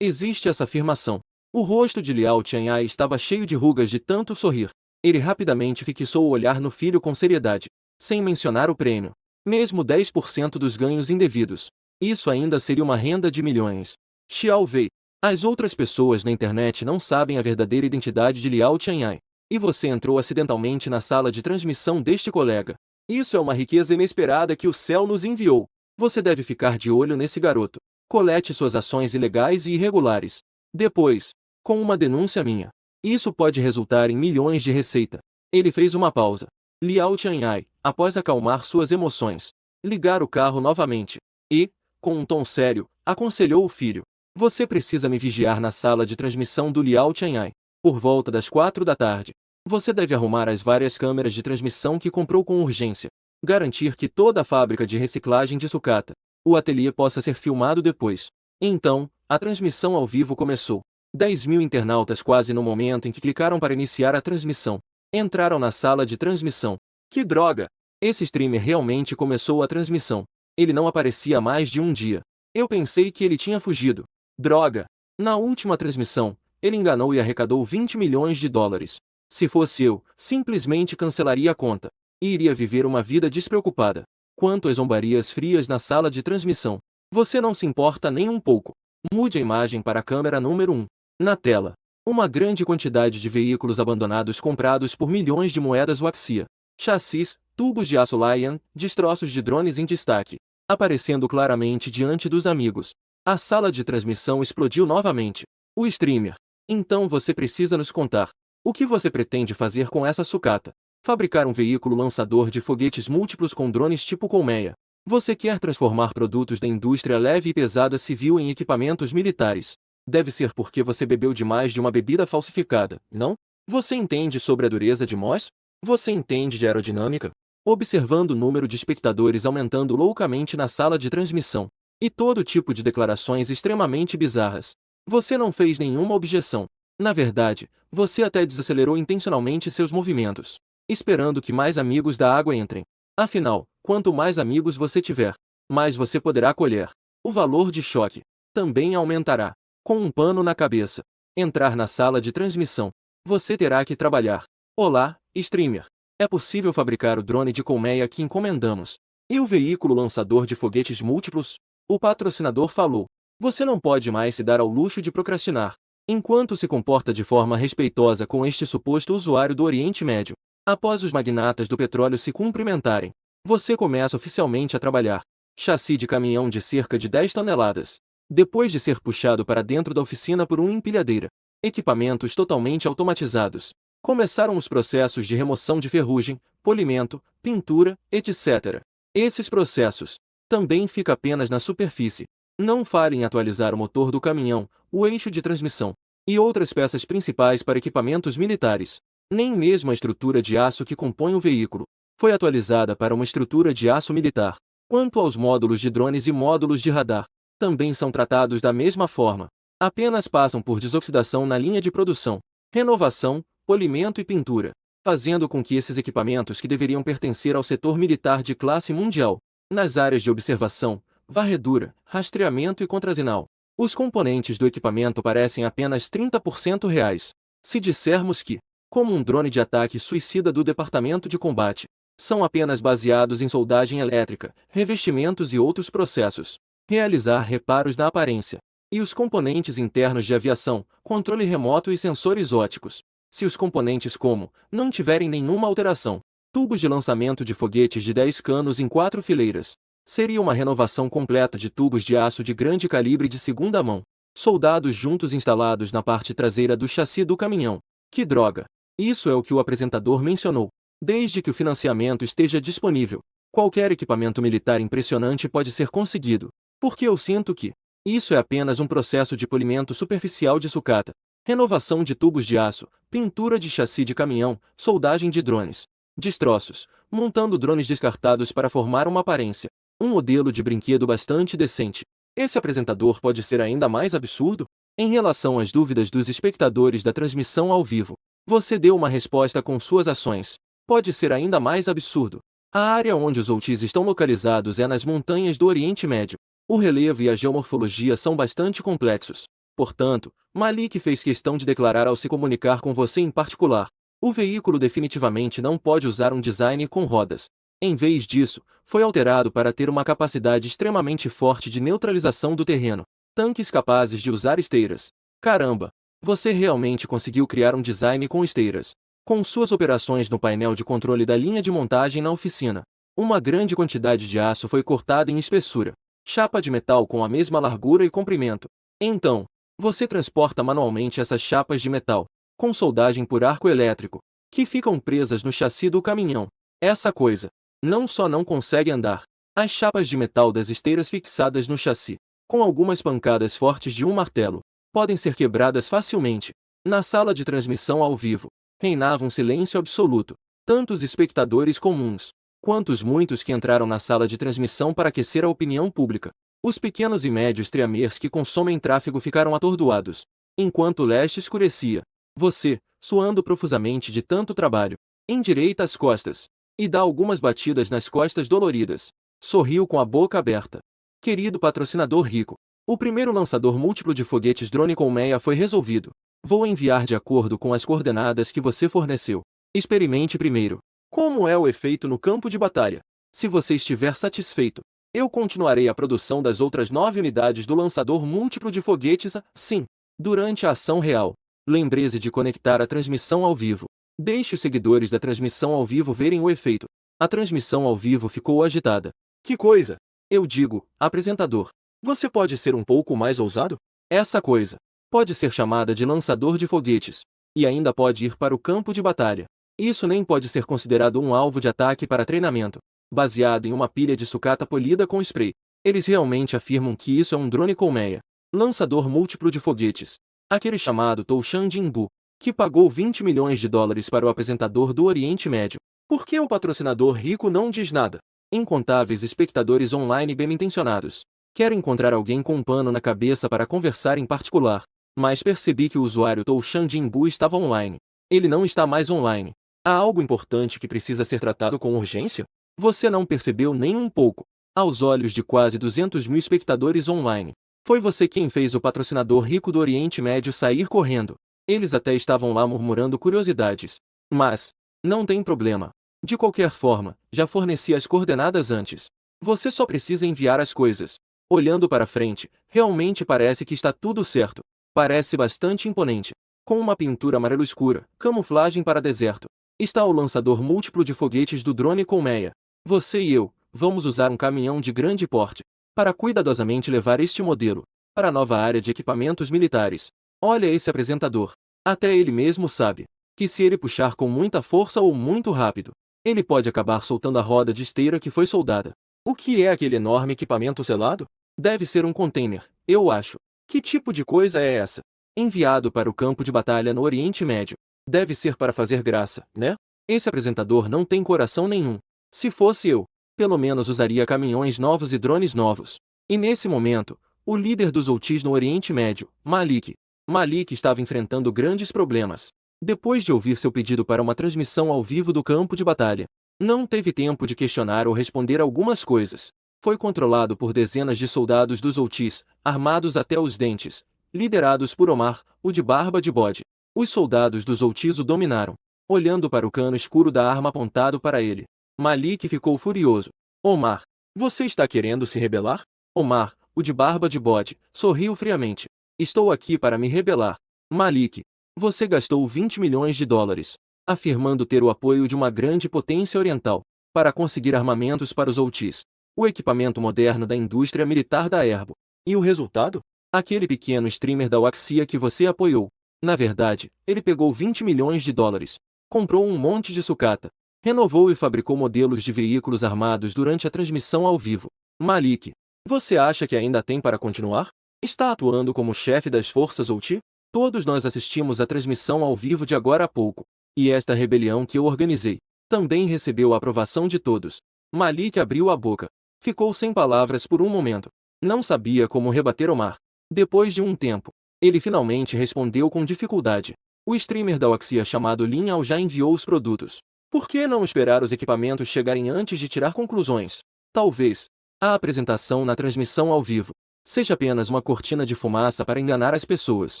[SPEAKER 1] Existe essa afirmação. O rosto de Liao Chenhai estava cheio de rugas de tanto sorrir. Ele rapidamente fixou o olhar no filho com seriedade, sem mencionar o prêmio. Mesmo 10% dos ganhos indevidos. Isso ainda seria uma renda de milhões. Xiao Wei. As outras pessoas na internet não sabem a verdadeira identidade de Liao Chenhai. E você entrou acidentalmente na sala de transmissão deste colega. Isso é uma riqueza inesperada que o céu nos enviou. Você deve ficar de olho nesse garoto. Colete suas ações ilegais e irregulares. Depois, com uma denúncia minha. Isso pode resultar em milhões de receita. Ele fez uma pausa. Liao Chenhai, após acalmar suas emoções, ligar o carro novamente. E, com um tom sério, aconselhou o filho. Você precisa me vigiar na sala de transmissão do Liao Chenhai. Por volta das 4 da tarde. Você deve arrumar as várias câmeras de transmissão que comprou com urgência. Garantir que toda a fábrica de reciclagem de sucata, o ateliê, possa ser filmado depois. Então, a transmissão ao vivo começou. 10 mil internautas, quase no momento em que clicaram para iniciar a transmissão, entraram na sala de transmissão. Que droga! Esse streamer realmente começou a transmissão. Ele não aparecia há mais de um dia. Eu pensei que ele tinha fugido. Droga! Na última transmissão, ele enganou e arrecadou 20 milhões de dólares. Se fosse eu, simplesmente cancelaria a conta. E iria viver uma vida despreocupada. Quanto às zombarias frias na sala de transmissão, você não se importa nem um pouco. Mude a imagem para a câmera número 1. Na tela, uma grande quantidade de veículos abandonados comprados por milhões de moedas Waxia. Chassis, tubos de aço Lion, destroços de drones em destaque, aparecendo claramente diante dos amigos. A sala de transmissão explodiu novamente. O streamer. Então você precisa nos contar. O que você pretende fazer com essa sucata? Fabricar um veículo lançador de foguetes múltiplos com drones tipo colmeia. Você quer transformar produtos da indústria leve e pesada civil em equipamentos militares. Deve ser porque você bebeu demais de uma bebida falsificada, não? Você entende sobre a dureza de Mohs? Você entende de aerodinâmica? Observando o número de espectadores aumentando loucamente na sala de transmissão. E todo tipo de declarações extremamente bizarras. Você não fez nenhuma objeção. Na verdade, você até desacelerou intencionalmente seus movimentos, esperando que mais amigos da água entrem. Afinal, quanto mais amigos você tiver, mais você poderá colher. O valor de choque também aumentará. Com um pano na cabeça, entrar na sala de transmissão. Você terá que trabalhar. Olá, streamer. É possível fabricar o drone de colmeia que encomendamos. E o veículo lançador de foguetes múltiplos? O patrocinador falou. Você não pode mais se dar ao luxo de procrastinar. Enquanto se comporta de forma respeitosa com este suposto usuário do Oriente Médio, Após os magnatas do petróleo se cumprimentarem, você começa oficialmente a trabalhar. Chassi de caminhão de cerca de 10 toneladas. Depois de ser puxado para dentro da oficina por uma empilhadeira. Equipamentos totalmente automatizados. Começaram os processos de remoção de ferrugem, polimento, pintura, etc. Esses processos também ficam apenas na superfície. Não falem em atualizar o motor do caminhão, o eixo de transmissão e outras peças principais para equipamentos militares. Nem mesmo a estrutura de aço que compõe o veículo foi atualizada para uma estrutura de aço militar. Quanto aos módulos de drones e módulos de radar, também são tratados da mesma forma. Apenas passam por desoxidação na linha de produção, renovação, polimento e pintura, fazendo com que esses equipamentos que deveriam pertencer ao setor militar de classe mundial, nas áreas de observação, varredura, rastreamento e contrasinal, os componentes do equipamento parecem apenas 30% reais. Se dissermos que, como um drone de ataque suicida do Departamento de Combate, são apenas baseados em soldagem elétrica, revestimentos e outros processos, realizar reparos na aparência, e os componentes internos de aviação, controle remoto e sensores ópticos. Se os componentes como não tiverem nenhuma alteração, tubos de lançamento de foguetes de 10 canos em 4 fileiras, seria uma renovação completa de tubos de aço de grande calibre de segunda mão, soldados juntos instalados na parte traseira do chassi do caminhão. Que droga! Isso é o que o apresentador mencionou. Desde que o financiamento esteja disponível, qualquer equipamento militar impressionante pode ser conseguido. Porque eu sinto que isso é apenas um processo de polimento superficial de sucata, renovação de tubos de aço, pintura de chassi de caminhão, soldagem de drones, destroços, montando drones descartados para formar uma aparência, um modelo de brinquedo bastante decente. Esse apresentador pode ser ainda mais absurdo? Em relação às dúvidas dos espectadores da transmissão ao vivo, você deu uma resposta com suas ações. Pode ser ainda mais absurdo. A área onde os Houthis estão localizados é nas montanhas do Oriente Médio. O relevo e a geomorfologia são bastante complexos. Portanto, Malik fez questão de declarar ao se comunicar com você em particular: o veículo definitivamente não pode usar um design com rodas. Em vez disso, foi alterado para ter uma capacidade extremamente forte de neutralização do terreno. Tanques capazes de usar esteiras. Caramba! Você realmente conseguiu criar um design com esteiras. Com suas operações no painel de controle da linha de montagem na oficina, uma grande quantidade de aço foi cortada em espessura, chapa de metal com a mesma largura e comprimento. Então, você transporta manualmente essas chapas de metal, com soldagem por arco elétrico, que ficam presas no chassi do caminhão. Essa coisa não só não consegue andar, as chapas de metal das esteiras fixadas no chassi, com algumas pancadas fortes de um martelo, podem ser quebradas facilmente. Na sala de transmissão ao vivo, reinava um silêncio absoluto. Tanto os espectadores comuns, quanto os muitos que entraram na sala de transmissão para aquecer a opinião pública. Os pequenos e médios triamers que consomem tráfego ficaram atordoados. Enquanto o leste escurecia, você, suando profusamente de tanto trabalho, endireita as costas, e dá algumas batidas nas costas doloridas. Sorriu com a boca aberta. Querido patrocinador rico, o primeiro lançador múltiplo de foguetes drone colmeia foi resolvido. Vou enviar de acordo com as coordenadas que você forneceu. Experimente primeiro. Como é o efeito no campo de batalha? Se você estiver satisfeito, eu continuarei a produção das outras 9 unidades do lançador múltiplo de foguetes assim, durante a ação real. Lembre-se de conectar a transmissão ao vivo. Deixe os seguidores da transmissão ao vivo verem o efeito. A transmissão ao vivo ficou agitada. Que coisa! Eu digo, apresentador, você pode ser um pouco mais ousado? Essa coisa pode ser chamada de lançador de foguetes, e ainda pode ir para o campo de batalha. Isso nem pode ser considerado um alvo de ataque para treinamento, baseado em uma pilha de sucata polida com spray. Eles realmente afirmam que isso é um drone colmeia, lançador múltiplo de foguetes. Aquele chamado Toushan Jinbu, que pagou 20 milhões de dólares para o apresentador do Oriente Médio. Por que o patrocinador rico não diz nada? Incontáveis espectadores online bem-intencionados. Quero encontrar alguém com um pano na cabeça para conversar em particular. Mas percebi que o usuário Toushan Jinbu estava online. Ele não está mais online. Há algo importante que precisa ser tratado com urgência? Você não percebeu nem um pouco. Aos olhos de quase 200 mil espectadores online, foi você quem fez o patrocinador rico do Oriente Médio sair correndo. Eles até estavam lá murmurando curiosidades. Mas não tem problema. De qualquer forma, já forneci as coordenadas antes. Você só precisa enviar as coisas. Olhando para frente, realmente parece que está tudo certo. Parece bastante imponente. Com uma pintura amarelo escura, camuflagem para deserto. Está o lançador múltiplo de foguetes do drone Colmeia. Você e eu, vamos usar um caminhão de grande porte para cuidadosamente levar este modelo para a nova área de equipamentos militares. Olha esse apresentador. Até ele mesmo sabe que se ele puxar com muita força ou muito rápido, ele pode acabar soltando a roda de esteira que foi soldada. O que é aquele enorme equipamento selado? Deve ser um container, eu acho. Que tipo de coisa é essa? Enviado para o campo de batalha no Oriente Médio. Deve ser para fazer graça, né? Esse apresentador não tem coração nenhum. Se fosse eu, pelo menos usaria caminhões novos e drones novos. E nesse momento, o líder dos Houthis no Oriente Médio, Malik estava enfrentando grandes problemas. Depois de ouvir seu pedido para uma transmissão ao vivo do campo de batalha, não teve tempo de questionar ou responder algumas coisas. Foi controlado por dezenas de soldados dos Houthis, armados até os dentes, liderados por Omar, o de barba de bode. Os soldados dos Houthis o dominaram, olhando para o cano escuro da arma apontado para ele. Malik ficou furioso. Omar, você está querendo se rebelar? Omar, o de barba de bode, sorriu friamente. Estou aqui para me rebelar. Malik, você gastou 20 milhões de dólares, afirmando ter o apoio de uma grande potência oriental, para conseguir armamentos para os Houthis, o equipamento moderno da indústria militar da Erbo. E o resultado? Aquele pequeno streamer da Waxia que você apoiou. Na verdade, ele pegou 20 milhões de dólares, comprou um monte de sucata, renovou e fabricou modelos de veículos armados durante a transmissão ao vivo. Malik, você acha que ainda tem para continuar? Está atuando como chefe das forças Houthi? Todos nós assistimos à transmissão ao vivo de agora a pouco, e esta rebelião que eu organizei também recebeu a aprovação de todos. Malik abriu a boca. Ficou sem palavras por um momento. Não sabia como rebater Omar. Depois de um tempo, ele finalmente respondeu com dificuldade. O streamer da Waxia chamado Lin Al já enviou os produtos. Por que não esperar os equipamentos chegarem antes de tirar conclusões? Talvez a apresentação na transmissão ao vivo seja apenas uma cortina de fumaça para enganar as pessoas.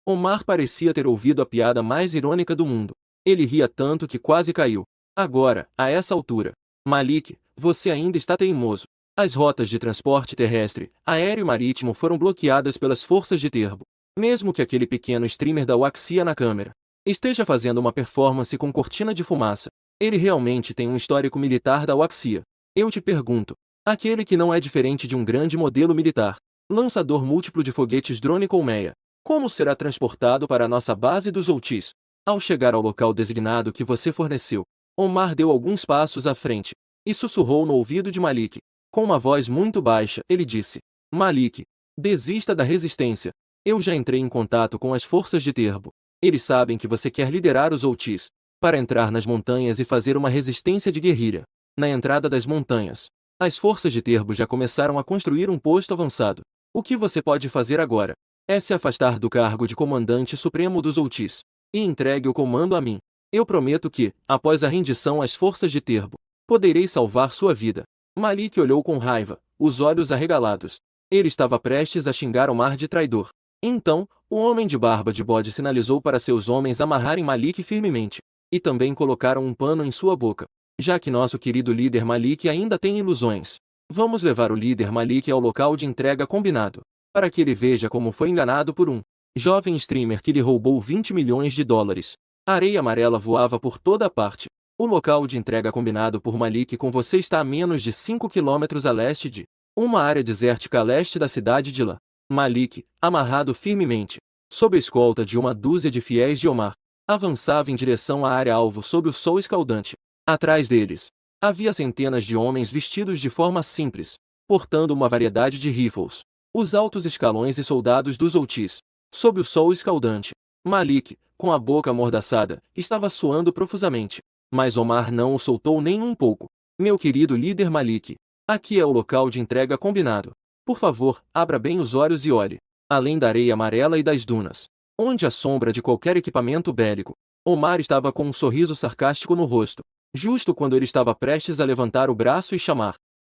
[SPEAKER 1] Omar parecia ter ouvido a piada mais irônica do mundo. Ele ria tanto que quase caiu. Agora, a essa altura, Malik, você ainda está teimoso. As rotas de transporte terrestre, aéreo e marítimo foram bloqueadas pelas forças de Terbo. Mesmo que aquele pequeno streamer da Waxia na câmera esteja fazendo uma performance com cortina de fumaça, ele realmente tem um histórico militar da Waxia. Eu te pergunto, aquele que não é diferente de um grande modelo militar, lançador múltiplo de foguetes drone Colmeia, como será transportado para a nossa base dos Houthis? Ao chegar ao local designado que você forneceu, Omar deu alguns passos à frente e sussurrou no ouvido de Malik. Com uma voz muito baixa, ele disse: Malik, desista da resistência. Eu já entrei em contato com as forças de Terbo. Eles sabem que você quer liderar os Houthis para entrar nas montanhas e fazer uma resistência de guerrilha. Na entrada das montanhas, as forças de Terbo já começaram a construir um posto avançado. O que você pode fazer agora é se afastar do cargo de comandante supremo dos Houthis e entregue o comando a mim. Eu prometo que, após a rendição às forças de Terbo, poderei salvar sua vida. Malik olhou com raiva, os olhos arregalados. Ele estava prestes a xingar Omar de traidor. Então, o homem de barba de bode sinalizou para seus homens amarrarem Malik firmemente, e também colocaram um pano em sua boca. Já que nosso querido líder Malik ainda tem ilusões, vamos levar o líder Malik ao local de entrega combinado, para que ele veja como foi enganado por um jovem streamer que lhe roubou 20 milhões de dólares. A areia amarela voava por toda parte. O local de entrega combinado por Malik com você está a menos de 5 quilômetros a leste de uma área desértica a leste da cidade de La. Malik, amarrado firmemente, sob a escolta de uma dúzia de fiéis de Omar, avançava em direção à área-alvo sob o sol escaldante. Atrás deles, havia centenas de homens vestidos de forma simples, portando uma variedade de rifles. Os altos escalões e soldados dos Houthis, sob o sol escaldante. Malik, com a boca amordaçada, estava suando profusamente. Mas Omar não o soltou nem um pouco. Meu querido líder Malik, aqui é o local de entrega combinado. Por favor, abra bem os olhos e olhe. Além da areia amarela e das dunas, onde a sombra de qualquer equipamento bélico, Omar estava com um sorriso sarcástico no rosto. Justo quando ele estava prestes a levantar o braço e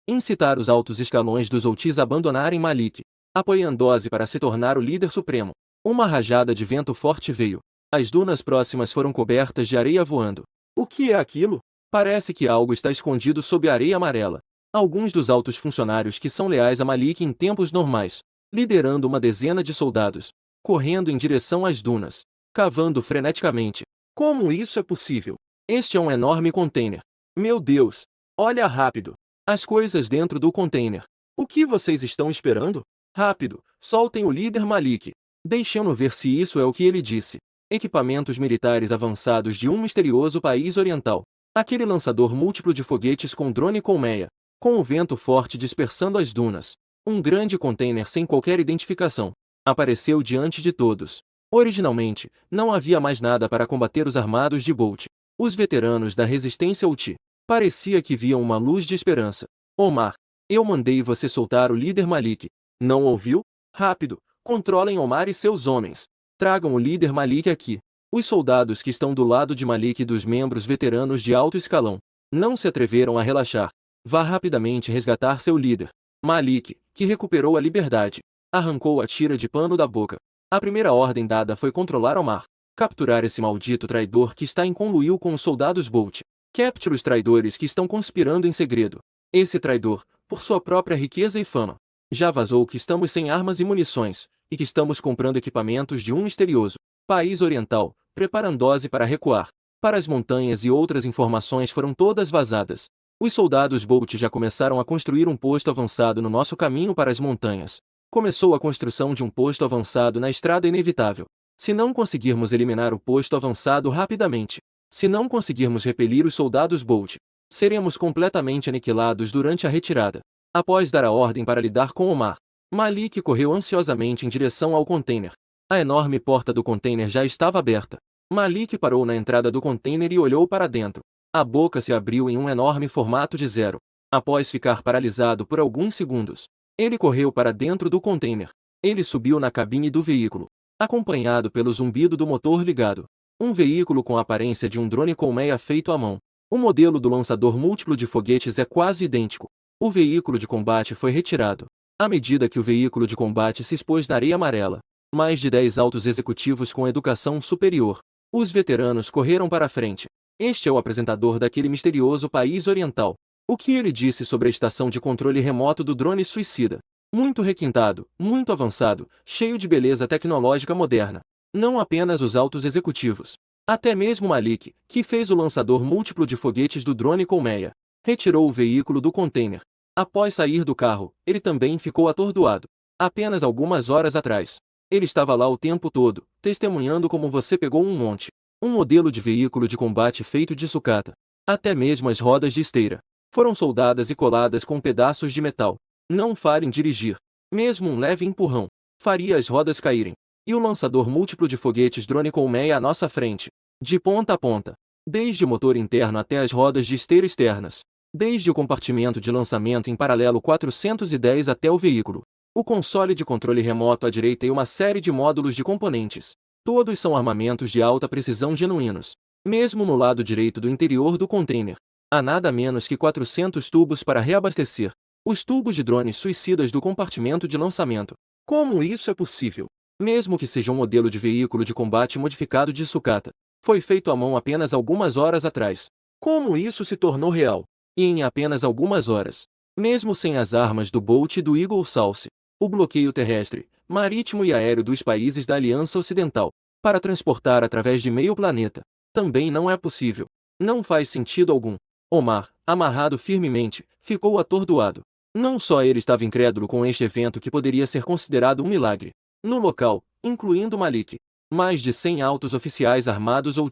[SPEAKER 1] incitar os altos escalões dos Houthis a abandonarem Malik, apoiando-se para se tornar o líder supremo, uma rajada de vento forte veio. As dunas próximas foram cobertas de areia voando. O que é aquilo? Parece que algo está escondido sob a areia amarela. Alguns dos altos funcionários que são leais a Malik em tempos normais, liderando uma dezena de soldados, correndo em direção às dunas, cavando freneticamente. Como isso é possível? Este é um enorme container. Meu Deus! Olha rápido! As coisas dentro do container. O que vocês estão esperando? Rápido, soltem o líder Malik. Deixem-no ver se isso é o que ele disse. Equipamentos militares avançados de um misterioso país oriental. Aquele lançador múltiplo de foguetes com drone colmeia. Com o vento forte dispersando as dunas. Um grande container sem qualquer identificação. Apareceu diante de todos. Originalmente, não havia mais nada para combater os armados de Bolt. Os veteranos da resistência UT. Parecia que viam uma luz de esperança. Omar, eu mandei você soltar o líder Malik. Não ouviu? Rápido, controlem Omar e seus homens. Tragam o líder Malik aqui. Os soldados que estão do lado de Malik e dos membros veteranos de alto escalão não se atreveram a relaxar. Vá rapidamente resgatar seu líder. Malik, que recuperou a liberdade, arrancou a tira de pano da boca. A primeira ordem dada foi controlar Omar. Capturar esse maldito traidor que está em conluio com os soldados Bolt. Capture os traidores que estão conspirando em segredo. Esse traidor, por sua própria riqueza e fama, já vazou que estamos sem armas e munições, e que estamos comprando equipamentos de um misterioso país oriental, preparando-se para recuar. Para as montanhas e outras informações foram todas vazadas. Os soldados Bolt já começaram a construir um posto avançado no nosso caminho para as montanhas. Começou a construção de um posto avançado na estrada inevitável. Se não conseguirmos eliminar o posto avançado rapidamente, se não conseguirmos repelir os soldados Bolt, seremos completamente aniquilados durante a retirada. Após dar a ordem para lidar com Omar, Malik correu ansiosamente em direção ao container. A enorme porta do container já estava aberta. Malik parou na entrada do container e olhou para dentro. A boca se abriu em um enorme formato de zero. Após ficar paralisado por alguns segundos, ele correu para dentro do container. Ele subiu na cabine do veículo, acompanhado pelo zumbido do motor ligado. Um veículo com a aparência de um drone colmeia feito à mão. O modelo do lançador múltiplo de foguetes é quase idêntico. O veículo de combate foi retirado. À medida que o veículo de combate se expôs na areia amarela, mais de 10 altos executivos com educação superior. Os veteranos correram para a frente. Este é o apresentador daquele misterioso país oriental. O que ele disse sobre a estação de controle remoto do drone suicida? Muito requintado, muito avançado, cheio de beleza tecnológica moderna. Não apenas os altos executivos. Até mesmo Malik, que fez o lançador múltiplo de foguetes do drone colmeia, retirou o veículo do container. Após sair do carro, ele também ficou atordoado. Apenas algumas horas atrás, ele estava lá o tempo todo, testemunhando como você pegou um monte. Um modelo de veículo de combate feito de sucata. Até mesmo as rodas de esteira foram soldadas e coladas com pedaços de metal. Não falhem dirigir. Mesmo um leve empurrão faria as rodas caírem. E o lançador múltiplo de foguetes drone colmeia à nossa frente. De ponta a ponta. Desde o motor interno até as rodas de esteira externas. Desde o compartimento de lançamento em paralelo 410 até o veículo. O console de controle remoto à direita e uma série de módulos de componentes. Todos são armamentos de alta precisão genuínos. Mesmo no lado direito do interior do container, há nada menos que 400 tubos para reabastecer. Os tubos de drones suicidas do compartimento de lançamento. Como isso é possível? Mesmo que seja um modelo de veículo de combate modificado de sucata, foi feito à mão apenas algumas horas atrás. Como isso se tornou real? E em apenas algumas horas. Mesmo sem as armas do Bolt e do Eagle Sauce, o bloqueio terrestre, marítimo e aéreo dos países da Aliança Ocidental, para transportar através de meio planeta, também não é possível. Não faz sentido algum. Omar, amarrado firmemente, ficou atordoado. Não só ele estava incrédulo com este evento que poderia ser considerado um milagre. No local, incluindo Malik, mais de 100 altos oficiais armados ou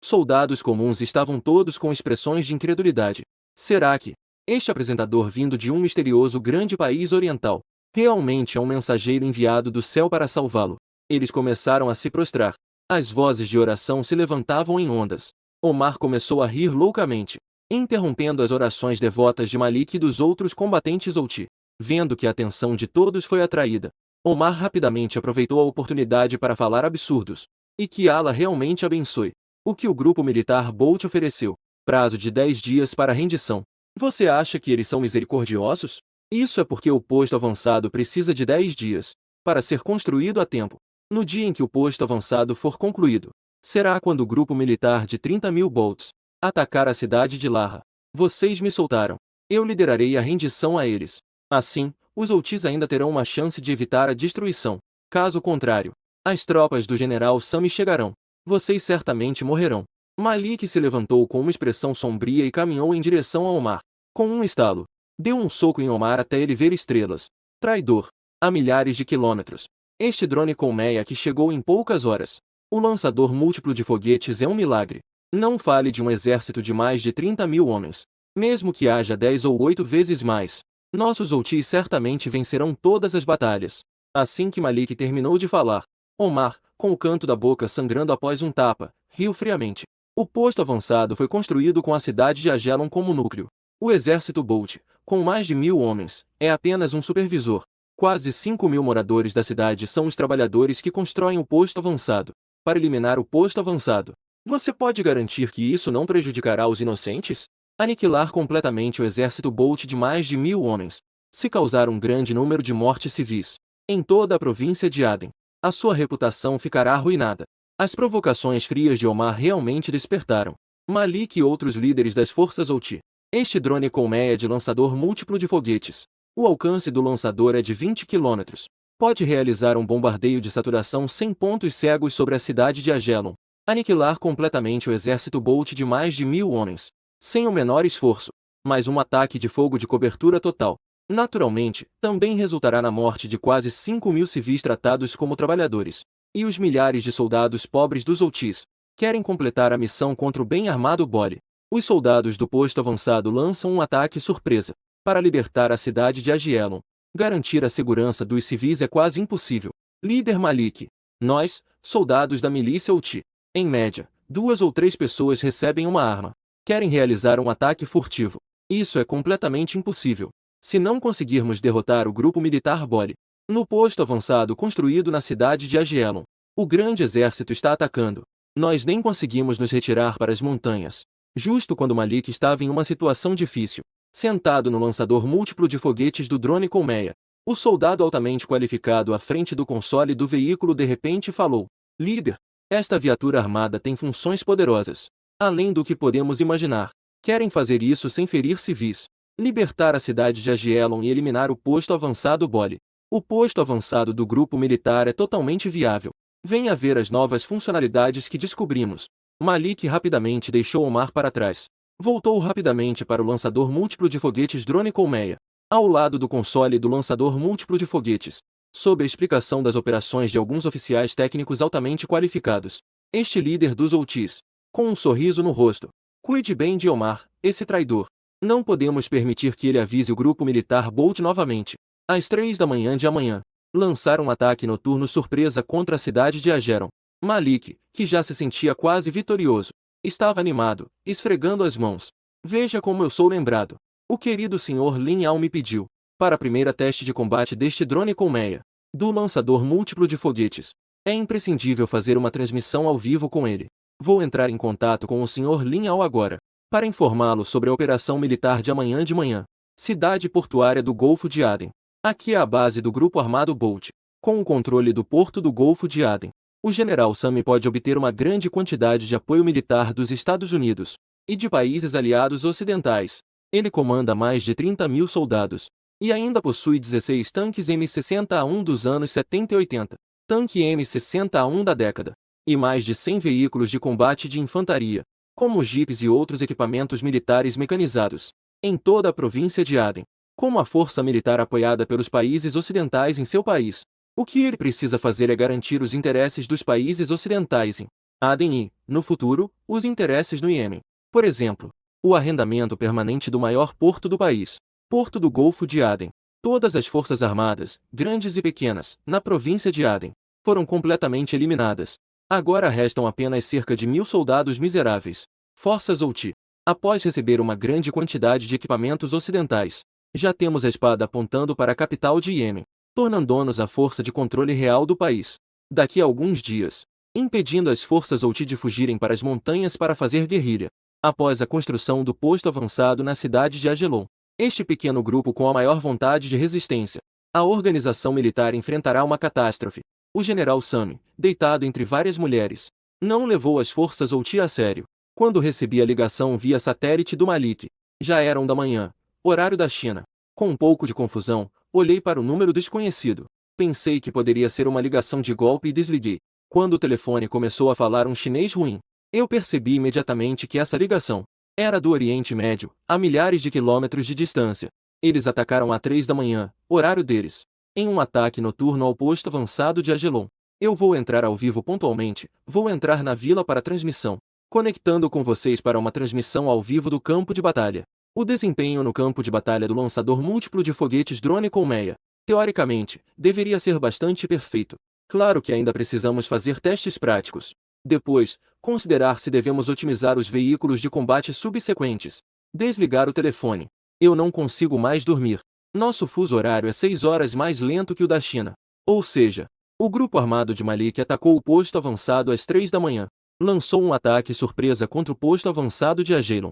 [SPEAKER 1] soldados comuns estavam todos com expressões de incredulidade. Será que este apresentador vindo de um misterioso grande país oriental realmente é um mensageiro enviado do céu para salvá-lo? Eles começaram a se prostrar. As vozes de oração se levantavam em ondas. Omar começou a rir loucamente, interrompendo as orações devotas de Malik e dos outros combatentes Outi. Vendo que a atenção de todos foi atraída, Omar rapidamente aproveitou a oportunidade para falar absurdos. E que Allah realmente abençoe. O que o grupo militar Bolt ofereceu? Prazo de 10 dias para rendição. Você acha que eles são misericordiosos? Isso é porque o posto avançado precisa de 10 dias para ser construído a tempo. No dia em que o posto avançado for concluído, será quando o grupo militar de 30.000 Bolts atacar a cidade de Larra. Vocês me soltaram. Eu liderarei a rendição a eles. Assim, os Outis ainda terão uma chance de evitar a destruição. Caso contrário, as tropas do general Sami chegarão. Vocês certamente morrerão. Malik se levantou com uma expressão sombria e caminhou em direção a Omar. Com um estalo, deu um soco em Omar até ele ver estrelas. Traidor. A milhares de quilômetros. Este drone colmeia que chegou em poucas horas. O lançador múltiplo de foguetes é um milagre. Não fale de um exército de mais de 30.000 homens. Mesmo que haja 10 ou 8 vezes mais, nossos Houthis certamente vencerão todas as batalhas. Assim que Malik terminou de falar, Omar, com o canto da boca sangrando após um tapa, riu friamente. O posto avançado foi construído com a cidade de Ajelon como núcleo. O exército Bolt, com mais de 1.000 homens, é apenas um supervisor. Quase 5.000 moradores da cidade são os trabalhadores que constroem o posto avançado. Para eliminar o posto avançado, você pode garantir que isso não prejudicará os inocentes? Aniquilar completamente o exército Bolt de mais de 1.000 homens, se causar um grande número de mortes civis em toda a província de Aden, a sua reputação ficará arruinada. As provocações frias de Omar realmente despertaram Malik e outros líderes das forças Houthi. Este drone colmeia de lançador múltiplo de foguetes. O alcance do lançador é de 20 quilômetros. Pode realizar um bombardeio de saturação sem pontos cegos sobre a cidade de Ajelon. Aniquilar completamente o exército Bolt de mais de 1.000 homens, sem o menor esforço. Mas um ataque de fogo de cobertura total, naturalmente, também resultará na morte de quase 5.000 civis tratados como trabalhadores. E os milhares de soldados pobres dos Houthis querem completar a missão contra o bem-armado Bori. Os soldados do posto avançado lançam um ataque surpresa para libertar a cidade de Ajelon. Garantir a segurança dos civis é quase impossível. Líder Malik. Nós, soldados da milícia Houthi, em média, 2 ou 3 pessoas recebem uma arma. Querem realizar um ataque furtivo. Isso é completamente impossível. Se não conseguirmos derrotar o grupo militar Bori, no posto avançado construído na cidade de Ajelon, o grande exército está atacando. Nós nem conseguimos nos retirar para as montanhas. Justo quando Malik estava em uma situação difícil, sentado no lançador múltiplo de foguetes do drone colmeia, o soldado altamente qualificado à frente do console do veículo de repente falou: Líder, esta viatura armada tem funções poderosas, além do que podemos imaginar. Querem fazer isso sem ferir civis. Libertar a cidade de Ajelon e eliminar o posto avançado Bori. O posto avançado do grupo militar é totalmente viável. Venha ver as novas funcionalidades que descobrimos. Malik rapidamente deixou Omar para trás. Voltou rapidamente para o lançador múltiplo de foguetes drone colmeia, ao lado do console do lançador múltiplo de foguetes. Sob a explicação das operações de alguns oficiais técnicos altamente qualificados, este líder dos Houthis, com um sorriso no rosto, cuide bem de Omar, esse traidor. Não podemos permitir que ele avise o grupo militar Bolt novamente. Às 3 da manhã de amanhã, lançar um ataque noturno surpresa contra a cidade de Ajelon. Malik, que já se sentia quase vitorioso, estava animado, esfregando as mãos. Veja como eu sou lembrado. O querido Sr. Lin Yao me pediu, para a primeira teste de combate deste drone colmeia, do lançador múltiplo de foguetes. É imprescindível fazer uma transmissão ao vivo com ele. Vou entrar em contato com o Sr. Lin Yao agora, para informá-lo sobre a operação militar de amanhã de manhã. Cidade portuária do Golfo de Aden. Aqui é a base do grupo armado Bolt, com o controle do porto do Golfo de Aden. O general Sami pode obter uma grande quantidade de apoio militar dos Estados Unidos e de países aliados ocidentais. Ele comanda mais de 30.000 soldados e ainda possui 16 tanques M60A1 dos anos 70 e 80, tanque M60A1 da década, e mais de 100 veículos de combate de infantaria, como jipes e outros equipamentos militares mecanizados, em toda a província de Aden. Como a força militar apoiada pelos países ocidentais em seu país, o que ele precisa fazer é garantir os interesses dos países ocidentais em Aden e, no futuro, os interesses no Iêmen. Por exemplo, o arrendamento permanente do maior porto do país, Porto do Golfo de Aden. Todas as forças armadas, grandes e pequenas, na província de Aden, foram completamente eliminadas. Agora restam apenas cerca de 1.000 soldados miseráveis. Forças Houthi. Após receber uma grande quantidade de equipamentos ocidentais, já temos a espada apontando para a capital de Iêmen, tornando-nos a força de controle real do país. Daqui a alguns dias, impedindo as forças Houthi de fugirem para as montanhas para fazer guerrilha. Após a construção do posto avançado na cidade de Ajelon, este pequeno grupo com a maior vontade de resistência, a organização militar enfrentará uma catástrofe. O general Sami, deitado entre várias mulheres, não levou as forças Houthi a sério. Quando recebi a ligação via satélite do Malik, já eram da manhã, horário da China. Com um pouco de confusão, olhei para o número desconhecido. Pensei que poderia ser uma ligação de golpe e desliguei. Quando o telefone começou a falar um chinês ruim, Eu percebi imediatamente que essa ligação era do Oriente Médio, a milhares de quilômetros de distância. Eles atacaram às 3 da manhã, horário deles, em um ataque noturno ao posto avançado de Agelon. Eu vou entrar ao vivo pontualmente, vou entrar na vila para transmissão, conectando com vocês para uma transmissão ao vivo do campo de batalha. O desempenho no campo de batalha do lançador múltiplo de foguetes drone Colmeia, teoricamente, deveria ser bastante perfeito. Claro que ainda precisamos fazer testes práticos. Depois, considerar se devemos otimizar os veículos de combate subsequentes. Desligar o telefone. Eu não consigo mais dormir. Nosso fuso horário é 6 horas mais lento que o da China. Ou seja, o grupo armado de Malik atacou o posto avançado às 3 da manhã. Lançou um ataque surpresa contra o posto avançado de Ajelon.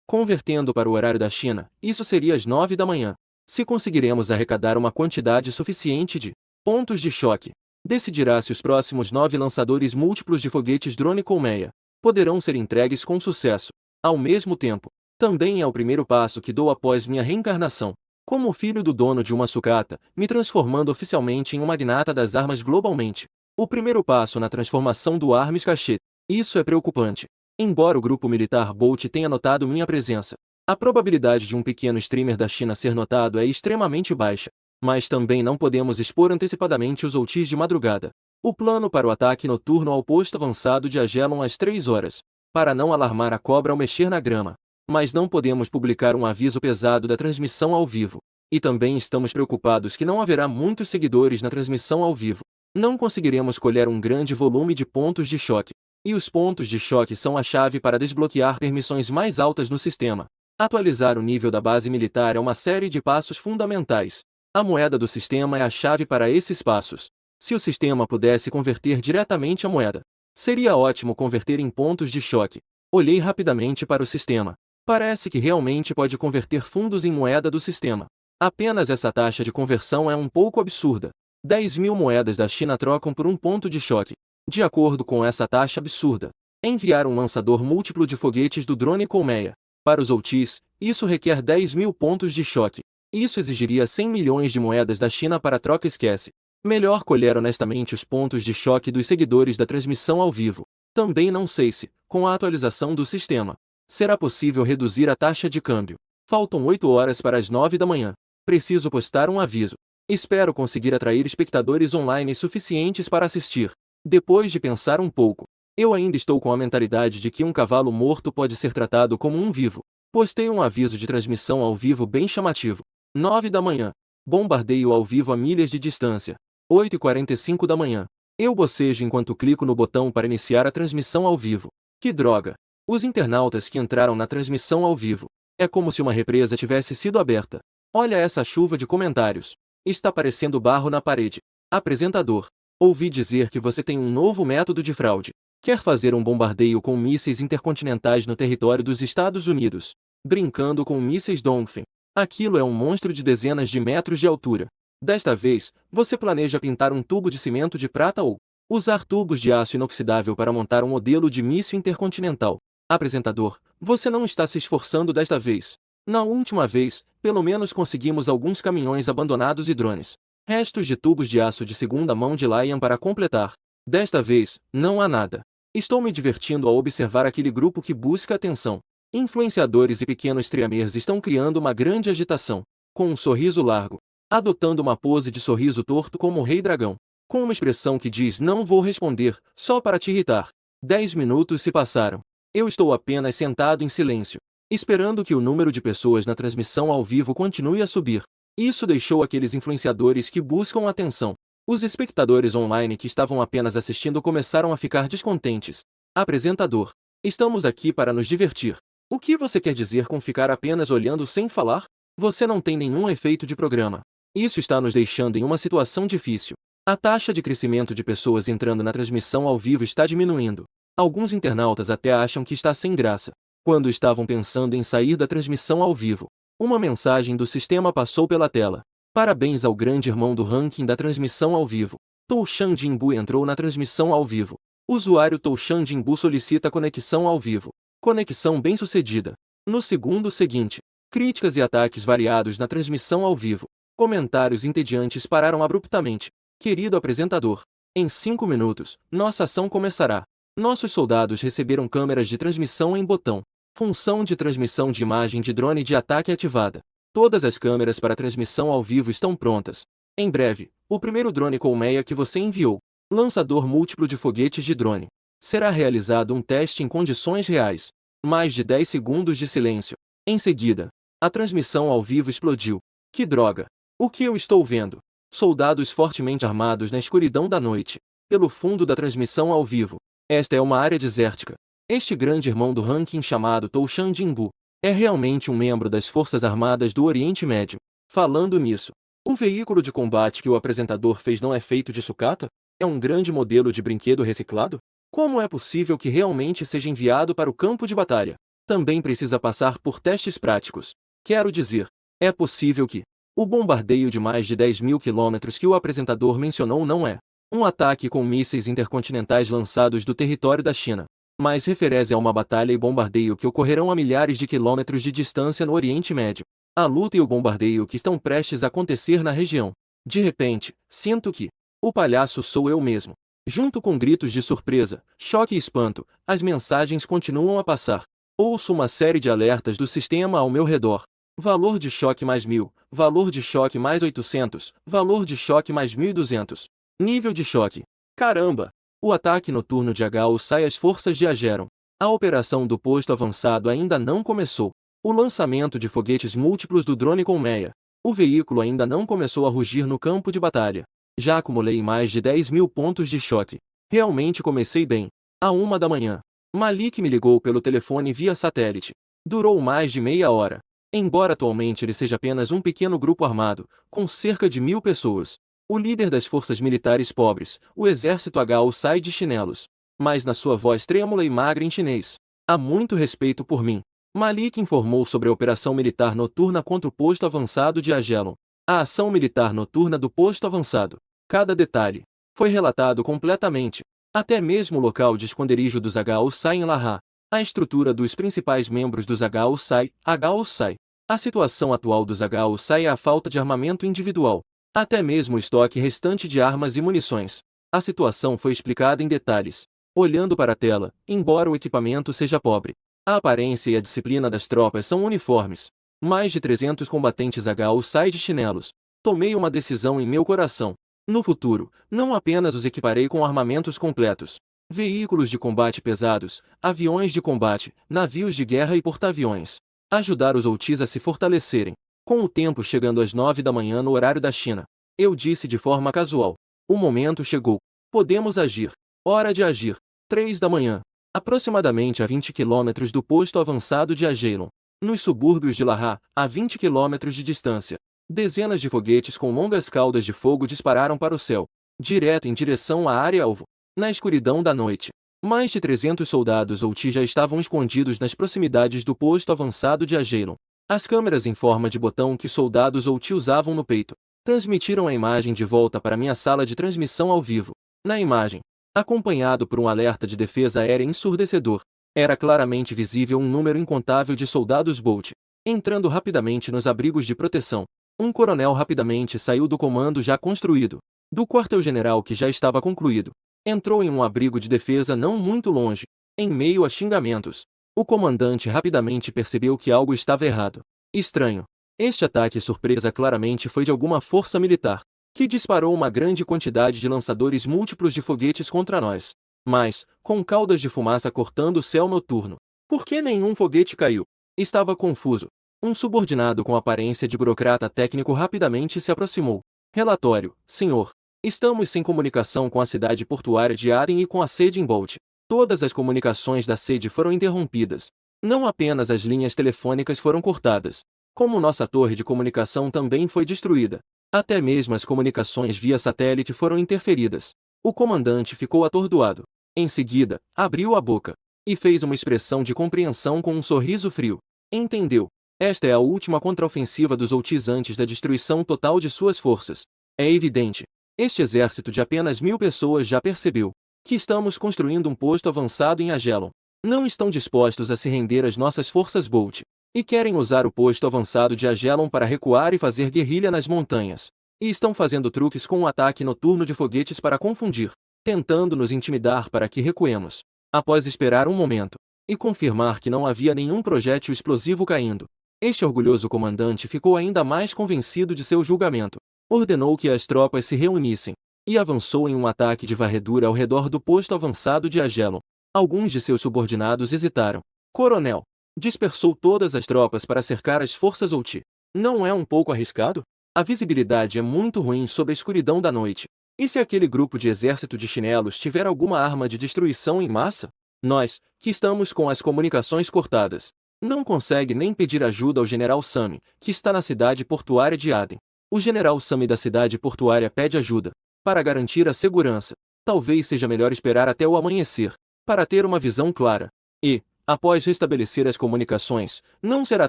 [SPEAKER 1] Convertendo para o horário da China, isso seria às 9 da manhã. Se conseguiremos arrecadar uma quantidade suficiente de pontos de choque, decidirá se os próximos 9 lançadores múltiplos de foguetes drone Colmeia poderão ser entregues com sucesso. Ao mesmo tempo, também é o primeiro passo que dou após minha reencarnação, como filho do dono de uma sucata, me transformando oficialmente em um magnata das armas globalmente. O primeiro passo na transformação do Armes Cachet. Isso é preocupante. Embora o grupo militar Bolt tenha notado minha presença, a probabilidade de um pequeno streamer da China ser notado é extremamente baixa. Mas também não podemos expor antecipadamente os outis de madrugada. O plano para o ataque noturno ao posto avançado de Agelon às 3 horas, para não alarmar a cobra ao mexer na grama. Mas não podemos publicar um aviso pesado da transmissão ao vivo. E também estamos preocupados que não haverá muitos seguidores na transmissão ao vivo. Não conseguiremos colher um grande volume de pontos de choque. E os pontos de choque são a chave para desbloquear permissões mais altas no sistema. Atualizar o nível da base militar é uma série de passos fundamentais. A moeda do sistema é a chave para esses passos. Se o sistema pudesse converter diretamente a moeda, seria ótimo converter em pontos de choque. Olhei rapidamente para o sistema. Parece que realmente pode converter fundos em moeda do sistema. Apenas essa taxa de conversão é um pouco absurda. 10.000 moedas da China trocam por um ponto de choque. De acordo com essa taxa absurda, enviar um lançador múltiplo de foguetes do drone Colmeia para os outis, isso requer 10.000 pontos de choque. Isso exigiria 100 milhões de moedas da China para troca. Esquece. Melhor colher honestamente os pontos de choque dos seguidores da transmissão ao vivo. Também não sei se, com a atualização do sistema, será possível reduzir a taxa de câmbio. Faltam 8 horas para as 9 da manhã. Preciso postar um aviso. Espero conseguir atrair espectadores online suficientes para assistir. Depois de pensar um pouco, eu ainda estou com a mentalidade de que um cavalo morto pode ser tratado como um vivo. Postei um aviso de transmissão ao vivo bem chamativo. 9 da manhã. Bombardeio ao vivo a milhas de distância. 8h45 da manhã. Eu bocejo enquanto clico no botão para iniciar a transmissão ao vivo. Que droga! Os internautas que entraram na transmissão ao vivo. É como se uma represa tivesse sido aberta. Olha essa chuva de comentários. Está parecendo barro na parede. Apresentador. Ouvi dizer que você tem um novo método de fraude. Quer fazer um bombardeio com mísseis intercontinentais no território dos Estados Unidos. Brincando com mísseis Dongfeng. Aquilo é um monstro de dezenas de metros de altura. Desta vez, você planeja pintar um tubo de cimento de prata ou usar tubos de aço inoxidável para montar um modelo de míssil intercontinental. Apresentador, você não está se esforçando desta vez. Na última vez, pelo menos conseguimos alguns caminhões abandonados e drones. Restos de tubos de aço de segunda mão de Lion para completar. Desta vez, não há nada. Estou me divertindo ao observar aquele grupo que busca atenção. Influenciadores e pequenos streamers estão criando uma grande agitação. Com um sorriso largo, adotando uma pose de sorriso torto como o Rei Dragão. Com uma expressão que diz não vou responder, só para te irritar. 10 minutos se passaram. Eu estou apenas sentado em silêncio, esperando que o número de pessoas na transmissão ao vivo continue a subir. Isso deixou aqueles influenciadores que buscam atenção. Os espectadores online que estavam apenas assistindo começaram a ficar descontentes. Apresentador. Estamos aqui para nos divertir. O que você quer dizer com ficar apenas olhando sem falar? Você não tem nenhum efeito de programa. Isso está nos deixando em uma situação difícil. A taxa de crescimento de pessoas entrando na transmissão ao vivo está diminuindo. Alguns internautas até acham que está sem graça. Quando estavam pensando em sair da transmissão ao vivo, uma mensagem do sistema passou pela tela. Parabéns ao grande irmão do ranking da transmissão ao vivo. Toushan Jinbu entrou na transmissão ao vivo. Usuário Toushan Jinbu solicita conexão ao vivo. Conexão bem-sucedida. No segundo seguinte, críticas e ataques variados na transmissão ao vivo. Comentários entediantes pararam abruptamente. Querido apresentador, em 5 minutos, nossa ação começará. Nossos soldados receberam câmeras de transmissão em botão. Função de transmissão de imagem de drone de ataque ativada. Todas as câmeras para transmissão ao vivo estão prontas. Em breve, o primeiro drone colmeia que você enviou, lançador múltiplo de foguetes de drone. Será realizado um teste em condições reais. Mais de 10 segundos de silêncio. Em seguida, a transmissão ao vivo explodiu. Que droga! O que eu estou vendo? Soldados fortemente armados na escuridão da noite. Pelo fundo da transmissão ao vivo. Esta é uma área desértica. Este grande irmão do ranking chamado Toushan Jinbu é realmente um membro das Forças Armadas do Oriente Médio. Falando nisso, o veículo de combate que o apresentador fez não é feito de sucata? É um grande modelo de brinquedo reciclado? Como é possível que realmente seja enviado para o campo de batalha? Também precisa passar por testes práticos. Quero dizer, é possível que o bombardeio de mais de 10.000 quilômetros que o apresentador mencionou não é um ataque com mísseis intercontinentais lançados do território da China, mas refere-se a uma batalha e bombardeio que ocorrerão a milhares de quilômetros de distância no Oriente Médio. A luta e o bombardeio que estão prestes a acontecer na região. De repente, sinto que o palhaço sou eu mesmo. Junto com gritos de surpresa, choque e espanto, as mensagens continuam a passar. Ouço uma série de alertas do sistema ao meu redor. Valor de choque mais 1000, valor de choque mais 800, valor de choque mais 1200. Nível de choque. Caramba! O ataque noturno de HU-SAI as forças reagiram. A operação do posto avançado ainda não começou. O lançamento de foguetes múltiplos do drone colmeia. O veículo ainda não começou a rugir no campo de batalha. Já acumulei mais de 10.000 pontos de choque. Realmente comecei bem. À 1 da manhã. Malik me ligou pelo telefone via satélite. Durou mais de meia hora. Embora atualmente ele seja apenas um pequeno grupo armado, com cerca de 1.000 pessoas. O líder das forças militares pobres, o exército HU-SAI de chinelos. Mas na sua voz trêmula e magra em chinês. Há muito respeito por mim. Malik informou sobre a operação militar noturna contra o posto avançado de Ajelon. A ação militar noturna do posto avançado. Cada detalhe foi relatado completamente. Até mesmo o local de esconderijo dos HU-SAI em Laha. A estrutura dos principais membros dos HU-SAI, HU-SAI. A situação atual dos HU-SAI é a falta de armamento individual. Até mesmo o estoque restante de armas e munições. A situação foi explicada em detalhes. Olhando para a tela, embora o equipamento seja pobre, a aparência e a disciplina das tropas são uniformes. Mais de 300 combatentes HU-SAI de chinelos. Tomei uma decisão em meu coração. No futuro, não apenas os equiparei com armamentos completos. Veículos de combate pesados, aviões de combate, navios de guerra e porta-aviões. Ajudar os OUTs a se fortalecerem. Com o tempo chegando às 9 da manhã no horário da China, eu disse de forma casual. O momento chegou. Podemos agir. Hora de agir. 3 da manhã. Aproximadamente a 20 quilômetros do posto avançado de Ajelon. Nos subúrbios de Laha, a 20 quilômetros de distância. Dezenas de foguetes com longas caudas de fogo dispararam para o céu, direto em direção à área-alvo. Na escuridão da noite, mais de 300 soldados OUT já estavam escondidos nas proximidades do posto avançado de Ajelon. As câmeras em forma de botão que soldados OUT usavam no peito transmitiram a imagem de volta para minha sala de transmissão ao vivo. Na imagem, acompanhado por um alerta de defesa aérea ensurdecedor, era claramente visível um número incontável de soldados Bolt entrando rapidamente nos abrigos de proteção. Um coronel rapidamente saiu do comando já construído, do quartel-general que já estava concluído. Entrou em um abrigo de defesa não muito longe, em meio a xingamentos. O comandante rapidamente percebeu que algo estava errado. Estranho. Este ataque surpresa claramente foi de alguma força militar, que disparou uma grande quantidade de lançadores múltiplos de foguetes contra nós. Mas, com caudas de fumaça cortando o céu noturno. Por que nenhum foguete caiu? Estava confuso. Um subordinado com aparência de burocrata técnico rapidamente se aproximou. Relatório, senhor. Estamos sem comunicação com a cidade portuária de Aden e com a sede em Bolt. Todas as comunicações da sede foram interrompidas. Não apenas as linhas telefônicas foram cortadas, como nossa torre de comunicação também foi destruída. Até mesmo as comunicações via satélite foram interferidas. O comandante ficou atordoado. Em seguida, abriu a boca e fez uma expressão de compreensão com um sorriso frio. Entendeu? Esta é a última contraofensiva dos OUTs antes da destruição total de suas forças. É evidente. Este exército de apenas 1.000 pessoas já percebeu que estamos construindo um posto avançado em Ajelon. Não estão dispostos a se render às nossas forças Bolt, e querem usar o posto avançado de Ajelon para recuar e fazer guerrilha nas montanhas. E estão fazendo truques com um ataque noturno de foguetes para confundir, tentando nos intimidar para que recuemos. após esperar um momento e confirmar que não havia nenhum projétil explosivo caindo. Este orgulhoso comandante ficou ainda mais convencido de seu julgamento. Ordenou que as tropas se reunissem e avançou em um ataque de varredura ao redor do posto avançado de Agelon. Alguns de seus subordinados hesitaram. Coronel, dispersou todas as tropas para cercar as forças Outi. Não é um pouco arriscado? A visibilidade é muito ruim sob a escuridão da noite. E se aquele grupo de exército de chinelos tiver alguma arma de destruição em massa? Nós, que estamos com as comunicações cortadas, não consegue nem pedir ajuda ao general Sami, que está na cidade portuária de Aden. O general Sami da cidade portuária pede ajuda. Para garantir a segurança, talvez seja melhor esperar até o amanhecer, para ter uma visão clara. E, após restabelecer as comunicações, não será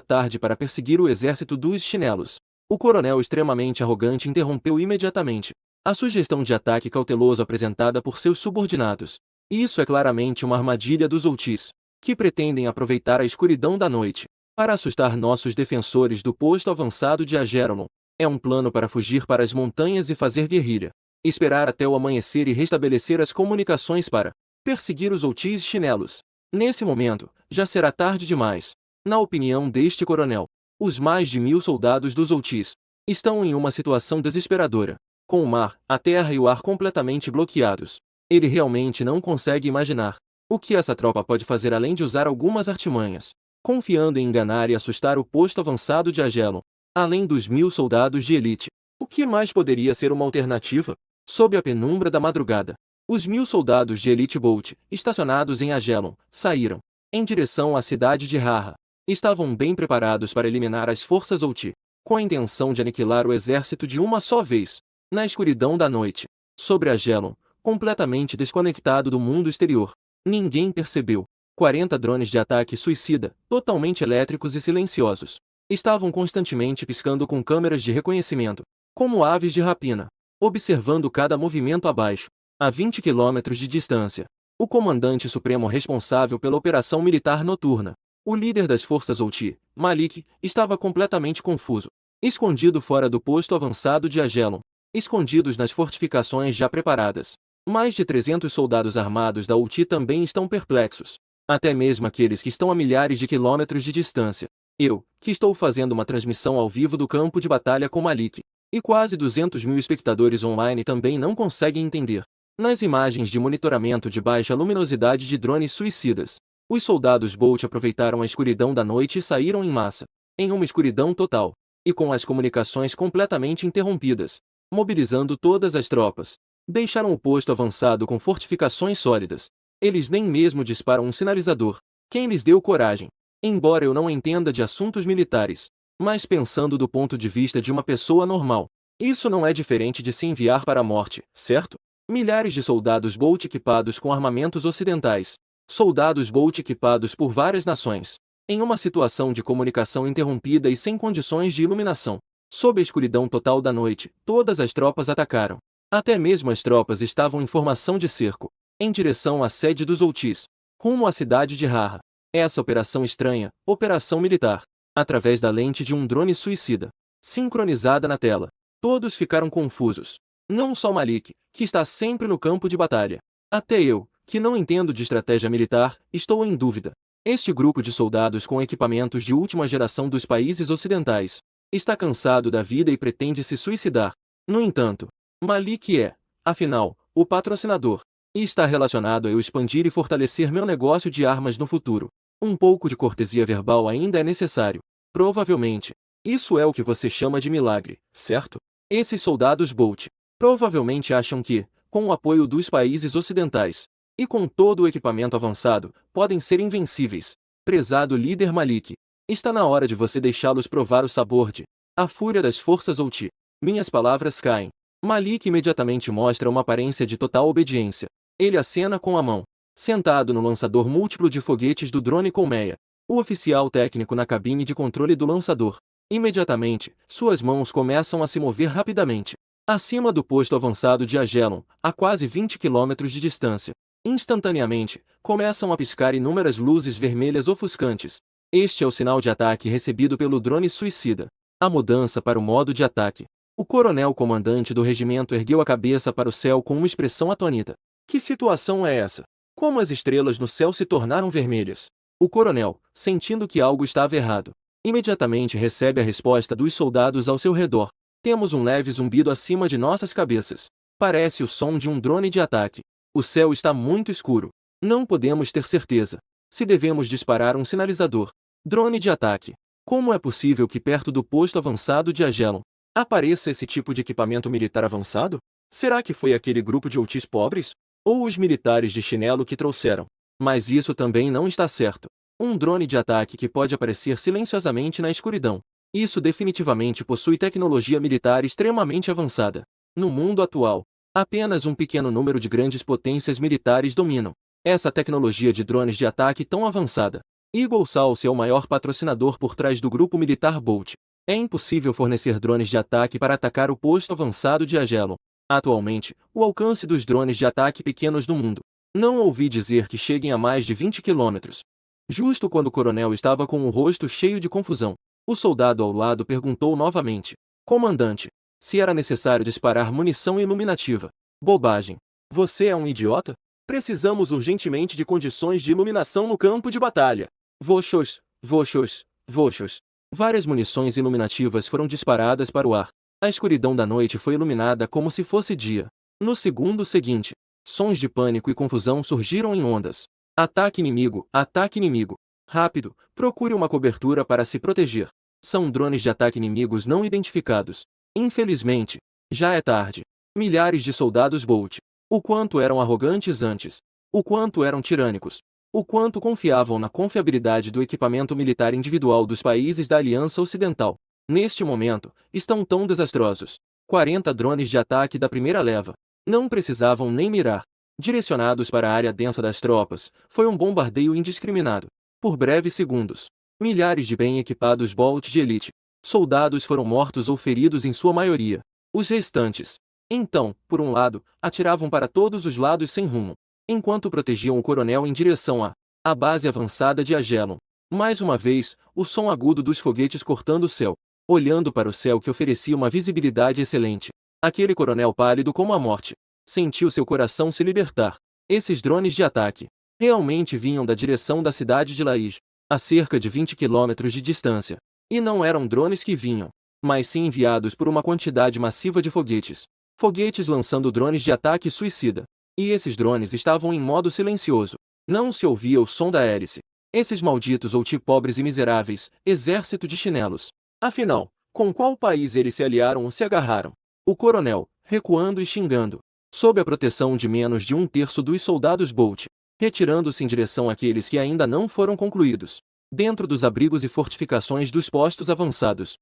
[SPEAKER 1] tarde para perseguir o exército dos chinelos. O coronel extremamente arrogante interrompeu imediatamente a sugestão de ataque cauteloso apresentada por seus subordinados. Isso é claramente uma armadilha dos Outis, que pretendem aproveitar a escuridão da noite para assustar nossos defensores do posto avançado de Ageronon. É um plano para fugir para as montanhas e fazer guerrilha. Esperar até o amanhecer e restabelecer as comunicações para perseguir os Outis chinelos. Nesse momento, já será tarde demais. Na opinião deste coronel, os mais de 1000 soldados dos Outis estão em uma situação desesperadora, com o mar, a terra e o ar completamente bloqueados. Ele realmente não consegue imaginar o que essa tropa pode fazer além de usar algumas artimanhas, confiando em enganar e assustar o posto avançado de Agelon. Além dos 1000 soldados de elite, o que mais poderia ser uma alternativa? Sob a penumbra da madrugada, os 1000 soldados de elite Bolt, estacionados em Agelon, saíram em direção à cidade de Haha. Estavam bem preparados para eliminar as forças Outi, com a intenção de aniquilar o exército de uma só vez. Na escuridão da noite, sobre Agelon, completamente desconectado do mundo exterior, ninguém percebeu. 40 drones de ataque suicida, totalmente elétricos e silenciosos, estavam constantemente piscando com câmeras de reconhecimento, como aves de rapina, observando cada movimento abaixo, a 20 quilômetros de distância. O comandante supremo responsável pela operação militar noturna, o líder das forças Outi, Malik, estava completamente confuso. Escondido fora do posto avançado de Agelon, escondidos nas fortificações já preparadas. Mais de 300 soldados armados da Outi também estão perplexos. Até mesmo aqueles que estão a milhares de quilômetros de distância. Eu, que estou fazendo uma transmissão ao vivo do campo de batalha com Malik, e quase 200.000 espectadores online também não conseguem entender. Nas imagens de monitoramento de baixa luminosidade de drones suicidas, os soldados Bolt aproveitaram a escuridão da noite e saíram em massa, em uma escuridão total, e com as comunicações completamente interrompidas, mobilizando todas as tropas. Deixaram o posto avançado com fortificações sólidas. Eles nem mesmo disparam um sinalizador. Quem lhes deu coragem? Embora eu não entenda de assuntos militares, mas pensando do ponto de vista de uma pessoa normal, isso não é diferente de se enviar para a morte, certo? Milhares de soldados Bolt equipados com armamentos ocidentais. Soldados Bolt equipados por várias nações. Em uma situação de comunicação interrompida e sem condições de iluminação. Sob a escuridão total da noite, todas as tropas atacaram. Até mesmo as tropas estavam em formação de cerco, em direção à sede dos Outis, rumo à cidade de Haha. Essa operação estranha, operação militar, através da lente de um drone suicida, sincronizada na tela. Todos ficaram confusos. Não só Malik, que está sempre no campo de batalha. Até eu, que não entendo de estratégia militar, estou em dúvida. Este grupo de soldados com equipamentos de última geração dos países ocidentais está cansado da vida e pretende se suicidar. No entanto, Malik é, afinal, o patrocinador, e está relacionado a eu expandir e fortalecer meu negócio de armas no futuro. Um pouco de cortesia verbal ainda é necessário. Provavelmente. Isso é o que você chama de milagre, certo? Esses soldados Bolt provavelmente acham que, com o apoio dos países ocidentais, e com todo o equipamento avançado, podem ser invencíveis. Prezado líder Malik, está na hora de você deixá-los provar o sabor de a fúria das forças Outi. Minhas palavras caem. Malik imediatamente mostra uma aparência de total obediência. Ele acena com a mão, sentado no lançador múltiplo de foguetes do drone Colmeia, o oficial técnico na cabine de controle do lançador. Imediatamente, suas mãos começam a se mover rapidamente. Acima do posto avançado de Agelon, a quase 20 quilômetros de distância. Instantaneamente, começam a piscar inúmeras luzes vermelhas ofuscantes. Este é o sinal de ataque recebido pelo drone suicida. A mudança para o modo de ataque. O coronel comandante do regimento ergueu a cabeça para o céu com uma expressão atônita. Que situação é essa? como as estrelas no céu se tornaram vermelhas. O coronel, sentindo que algo estava errado, imediatamente recebe a resposta dos soldados ao seu redor. Temos um leve zumbido acima de nossas cabeças. Parece o som de um drone de ataque. O céu está muito escuro. Não podemos ter certeza se devemos disparar um sinalizador. Drone de ataque. Como é possível que perto do posto avançado de Agelon apareça esse tipo de equipamento militar avançado? Será que foi aquele grupo de outis pobres? Ou os militares de chinelo que trouxeram? Mas isso também não está certo. Um drone de ataque que pode aparecer silenciosamente na escuridão. Isso definitivamente possui tecnologia militar extremamente avançada. No mundo atual, apenas um pequeno número de grandes potências militares dominam essa tecnologia de drones de ataque tão avançada. Eagle Sauce é o maior patrocinador por trás do grupo militar Bolt. É impossível fornecer drones de ataque para atacar o posto avançado de Agelon. Atualmente, o alcance dos drones de ataque pequenos do mundo. Não ouvi dizer que cheguem a mais de 20 quilômetros. Justo quando o coronel estava com o rosto cheio de confusão, o soldado ao lado perguntou novamente: comandante, se era necessário disparar munição iluminativa. Bobagem. Você é um idiota? Precisamos urgentemente de condições de iluminação no campo de batalha. Voxos, voxos, voxos. Várias munições iluminativas foram disparadas para o ar. A escuridão da noite foi iluminada como se fosse dia. No segundo seguinte, sons de pânico e confusão surgiram em ondas. Ataque inimigo, ataque inimigo. Rápido, procure uma cobertura para se proteger. São drones de ataque inimigos não identificados. Infelizmente, já é tarde. Milhares de soldados Bolt. O quanto eram arrogantes antes. O quanto eram tirânicos. O quanto confiavam na confiabilidade do equipamento militar individual dos países da Aliança Ocidental. Neste momento, estão tão desastrosos. 40 drones de ataque da primeira leva. Não precisavam nem mirar. Direcionados para a área densa das tropas, foi um bombardeio indiscriminado. Por breves segundos, milhares de bem equipados Bolt de elite. Soldados foram mortos ou feridos em sua maioria. Os restantes, então, por um lado, atiravam para todos os lados sem rumo, enquanto protegiam o coronel em direção à base avançada de Agelon. Mais uma vez, o som agudo dos foguetes cortando o céu. Olhando para o céu que oferecia uma visibilidade excelente, aquele coronel pálido como a morte sentiu seu coração se libertar. Esses drones de ataque realmente vinham da direção da cidade de Laiz, a cerca de 20 quilômetros de distância. E não eram drones que vinham, mas sim enviados por uma quantidade massiva de foguetes. Foguetes lançando drones de ataque suicida. E esses drones estavam em modo silencioso. Não se ouvia o som da hélice. Esses malditos outi pobres e miseráveis, exército de chinelos. Afinal, com qual país eles se aliaram ou se agarraram? O coronel, recuando e xingando, sob a proteção de menos de um terço dos soldados Bolt, retirando-se em direção àqueles que ainda não foram concluídos, dentro dos abrigos e fortificações dos postos avançados.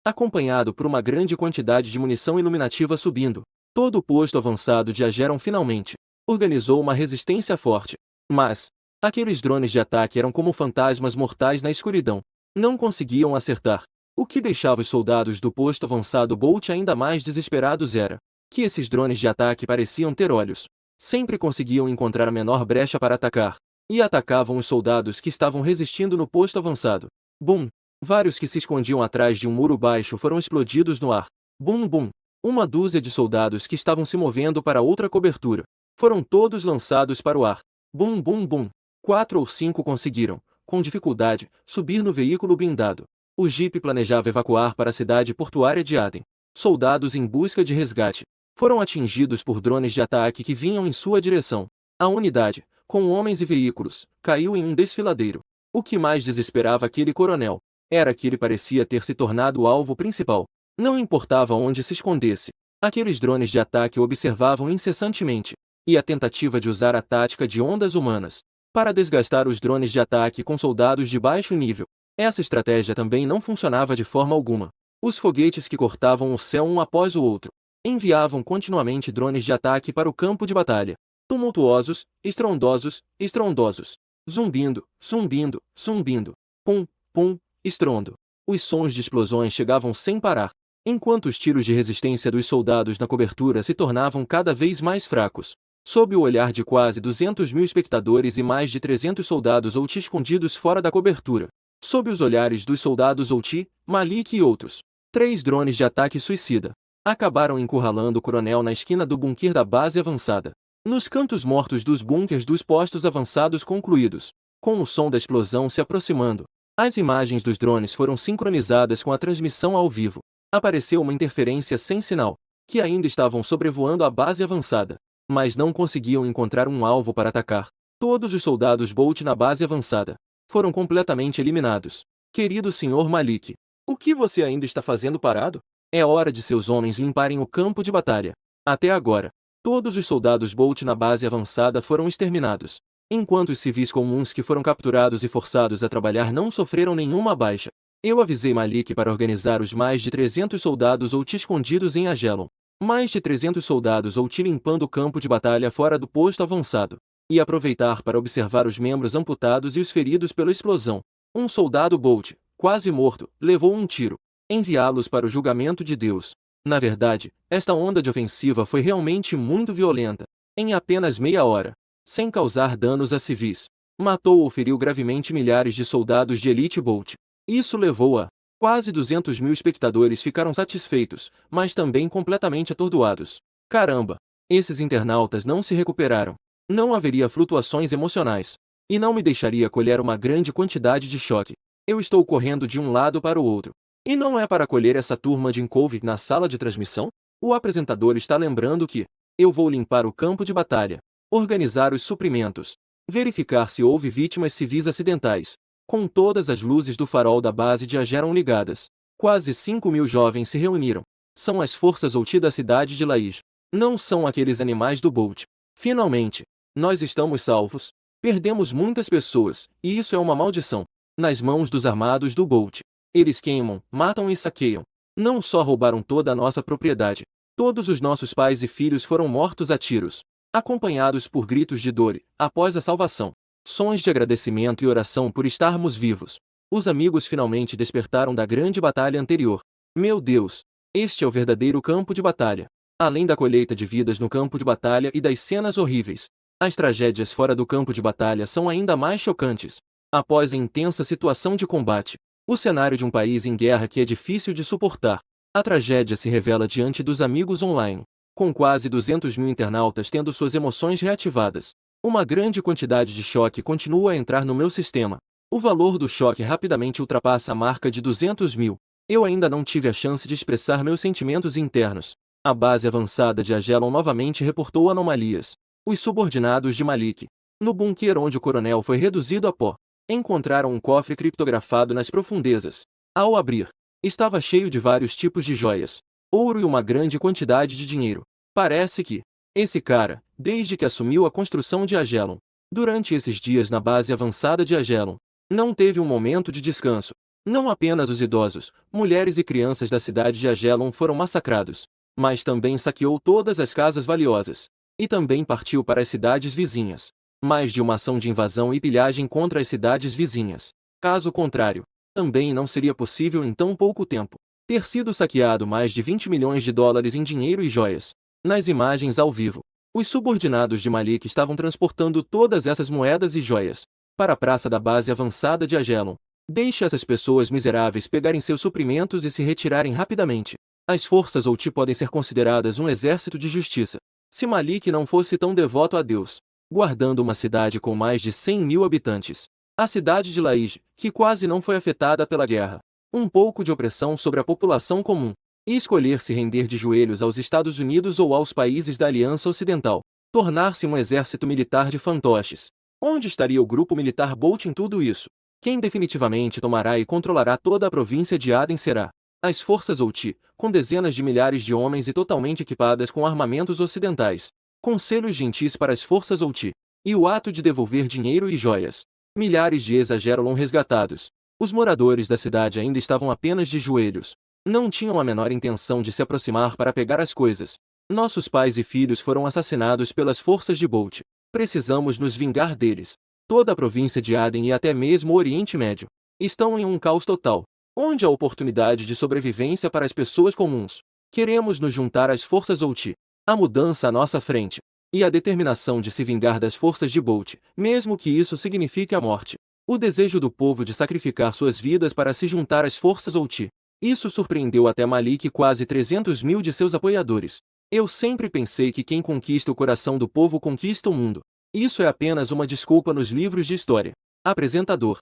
[SPEAKER 1] Acompanhado por uma grande quantidade de munição iluminativa subindo, todo o posto avançado de Ageron finalmente organizou uma resistência forte. Mas aqueles drones de ataque eram como fantasmas mortais na escuridão. Não conseguiam acertar. O que deixava os soldados do posto avançado Bolt ainda mais desesperados era que esses drones de ataque pareciam ter olhos. Sempre conseguiam encontrar a menor brecha para atacar, e atacavam os soldados que estavam resistindo no posto avançado. Bum! Vários que se escondiam atrás de um muro baixo foram explodidos no ar. Bum bum! Uma dúzia de soldados que estavam se movendo para outra cobertura foram todos lançados para o ar. Bum bum bum! 4 ou 5 conseguiram, com dificuldade, subir no veículo blindado. O jipe planejava evacuar para a cidade portuária de Aden. Soldados em busca de resgate foram atingidos por drones de ataque que vinham em sua direção. A unidade, com homens e veículos, caiu em um desfiladeiro. O que mais desesperava aquele coronel era que ele parecia ter se tornado o alvo principal. Não importava onde se escondesse, aqueles drones de ataque o observavam incessantemente, e a tentativa de usar a tática de ondas humanas para desgastar os drones de ataque com soldados de baixo nível. Essa estratégia também não funcionava de forma alguma. Os foguetes que cortavam o céu um após o outro enviavam continuamente drones de ataque para o campo de batalha. Tumultuosos, estrondosos, estrondosos. Zumbindo, zumbindo, zumbindo. Pum, pum, estrondo. Os sons de explosões chegavam sem parar, enquanto os tiros de resistência dos soldados na cobertura se tornavam cada vez mais fracos. Sob o olhar de quase 200.000 espectadores e mais de 300 soldados Outi escondidos fora da cobertura. Sob os olhares dos soldados Outi, Malik e outros, 3 drones de ataque suicida acabaram encurralando o coronel na esquina do bunker da base avançada. Nos cantos mortos dos bunkers dos postos avançados concluídos, com o som da explosão se aproximando, as imagens dos drones foram sincronizadas com a transmissão ao vivo. Apareceu uma interferência sem sinal, que ainda estavam sobrevoando a base avançada, mas não conseguiam encontrar um alvo para atacar. Todos os soldados Bolt na base avançada foram completamente eliminados. Querido Sr. Malik, o que você ainda está fazendo parado? É hora de seus homens limparem o campo de batalha. Até agora, todos os soldados Bolt na base avançada foram exterminados, enquanto os civis comuns que foram capturados e forçados a trabalhar não sofreram nenhuma baixa. Eu avisei Malik para organizar os mais de 300 soldados OT escondidos em Agelon, mais de 300 soldados OT limpando o campo de batalha fora do posto avançado, e aproveitar para observar os membros amputados e os feridos pela explosão. Um soldado Bolt, quase morto, levou um tiro. Enviá-los para o julgamento de Deus. Na verdade, esta onda de ofensiva foi realmente muito violenta. Em apenas meia hora, sem causar danos a civis, matou ou feriu gravemente milhares de soldados de elite Bolt. Isso levou a quase 200 mil espectadores ficaram satisfeitos, mas também completamente atordoados. Caramba! Esses internautas não se recuperaram. Não haveria flutuações emocionais. E não me deixaria colher uma grande quantidade de choque. Eu estou correndo de um lado para o outro. E não é para colher essa turma de Inkov na sala de transmissão? O apresentador está lembrando que eu vou limpar o campo de batalha, organizar os suprimentos, verificar se houve vítimas civis acidentais. Com todas as luzes do farol da base de Ageron ligadas, quase 5.000 jovens se reuniram. São as forças OT da cidade de Laiz. Não são aqueles animais do Bolt. Finalmente, nós estamos salvos. Perdemos muitas pessoas, e isso é uma maldição. Nas mãos dos armados do Bolt. Eles queimam, matam e saqueiam. Não só roubaram toda a nossa propriedade. Todos os nossos pais e filhos foram mortos a tiros, acompanhados por gritos de dor, após a salvação. Sons de agradecimento e oração por estarmos vivos. Os amigos finalmente despertaram da grande batalha anterior. Meu Deus! Este é o verdadeiro campo de batalha. Além da colheita de vidas no campo de batalha e das cenas horríveis, as tragédias fora do campo de batalha são ainda mais chocantes. Após a intensa situação de combate, o cenário de um país em guerra que é difícil de suportar, a tragédia se revela diante dos amigos online, com quase 200 mil internautas tendo suas emoções reativadas. Uma grande quantidade de choque continua a entrar no meu sistema. O valor do choque rapidamente ultrapassa a marca de 200 mil. Eu ainda não tive a chance de expressar meus sentimentos internos. A base avançada de Agelon novamente reportou anomalias. Os subordinados de Malik, no bunker onde o coronel foi reduzido a pó, encontraram um cofre criptografado nas profundezas. Ao abrir, estava cheio de vários tipos de joias, ouro e uma grande quantidade de dinheiro. Parece que esse cara, desde que assumiu a construção de Agelon, durante esses dias na base avançada de Agelon, não teve um momento de descanso. Não apenas os idosos, mulheres e crianças da cidade de Agelon foram massacrados, mas também saqueou todas as casas valiosas. E também partiu para as cidades vizinhas. Mais de uma ação de invasão e pilhagem contra as cidades vizinhas. Caso contrário, também não seria possível em tão pouco tempo ter sido saqueado mais de 20 milhões de dólares em dinheiro e joias. Nas imagens ao vivo, os subordinados de Malik estavam transportando todas essas moedas e joias para a praça da base avançada de Agelon. Deixe essas pessoas miseráveis pegarem seus suprimentos e se retirarem rapidamente. As forças OT podem ser consideradas um exército de justiça. Se Malik não fosse tão devoto a Deus, guardando uma cidade com mais de 100 mil habitantes, a cidade de Laiz, que quase não foi afetada pela guerra, um pouco de opressão sobre a população comum, e escolher se render de joelhos aos Estados Unidos ou aos países da Aliança Ocidental, tornar-se um exército militar de fantoches. Onde estaria o grupo militar Bolt em tudo isso? Quem definitivamente tomará e controlará toda a província de Aden será as forças OT, com dezenas de milhares de homens e totalmente equipadas com armamentos ocidentais, conselhos gentis para as forças OT, e o ato de devolver dinheiro e joias. Milhares de ex-Agerolon resgatados. Os moradores da cidade ainda estavam apenas de joelhos. Não tinham a menor intenção de se aproximar para pegar as coisas. Nossos pais e filhos foram assassinados pelas forças de Bolt. Precisamos nos vingar deles. Toda a província de Aden e até mesmo o Oriente Médio estão em um caos total. Onde há oportunidade de sobrevivência para as pessoas comuns? Queremos nos juntar às forças OT. A mudança à nossa frente. E a determinação de se vingar das forças de Bolt, mesmo que isso signifique a morte. O desejo do povo de sacrificar suas vidas para se juntar às forças OT. Isso surpreendeu até Malik e quase 300 mil de seus apoiadores. Eu sempre pensei que quem conquista o coração do povo conquista o mundo. Isso é apenas uma desculpa nos livros de história. Apresentador.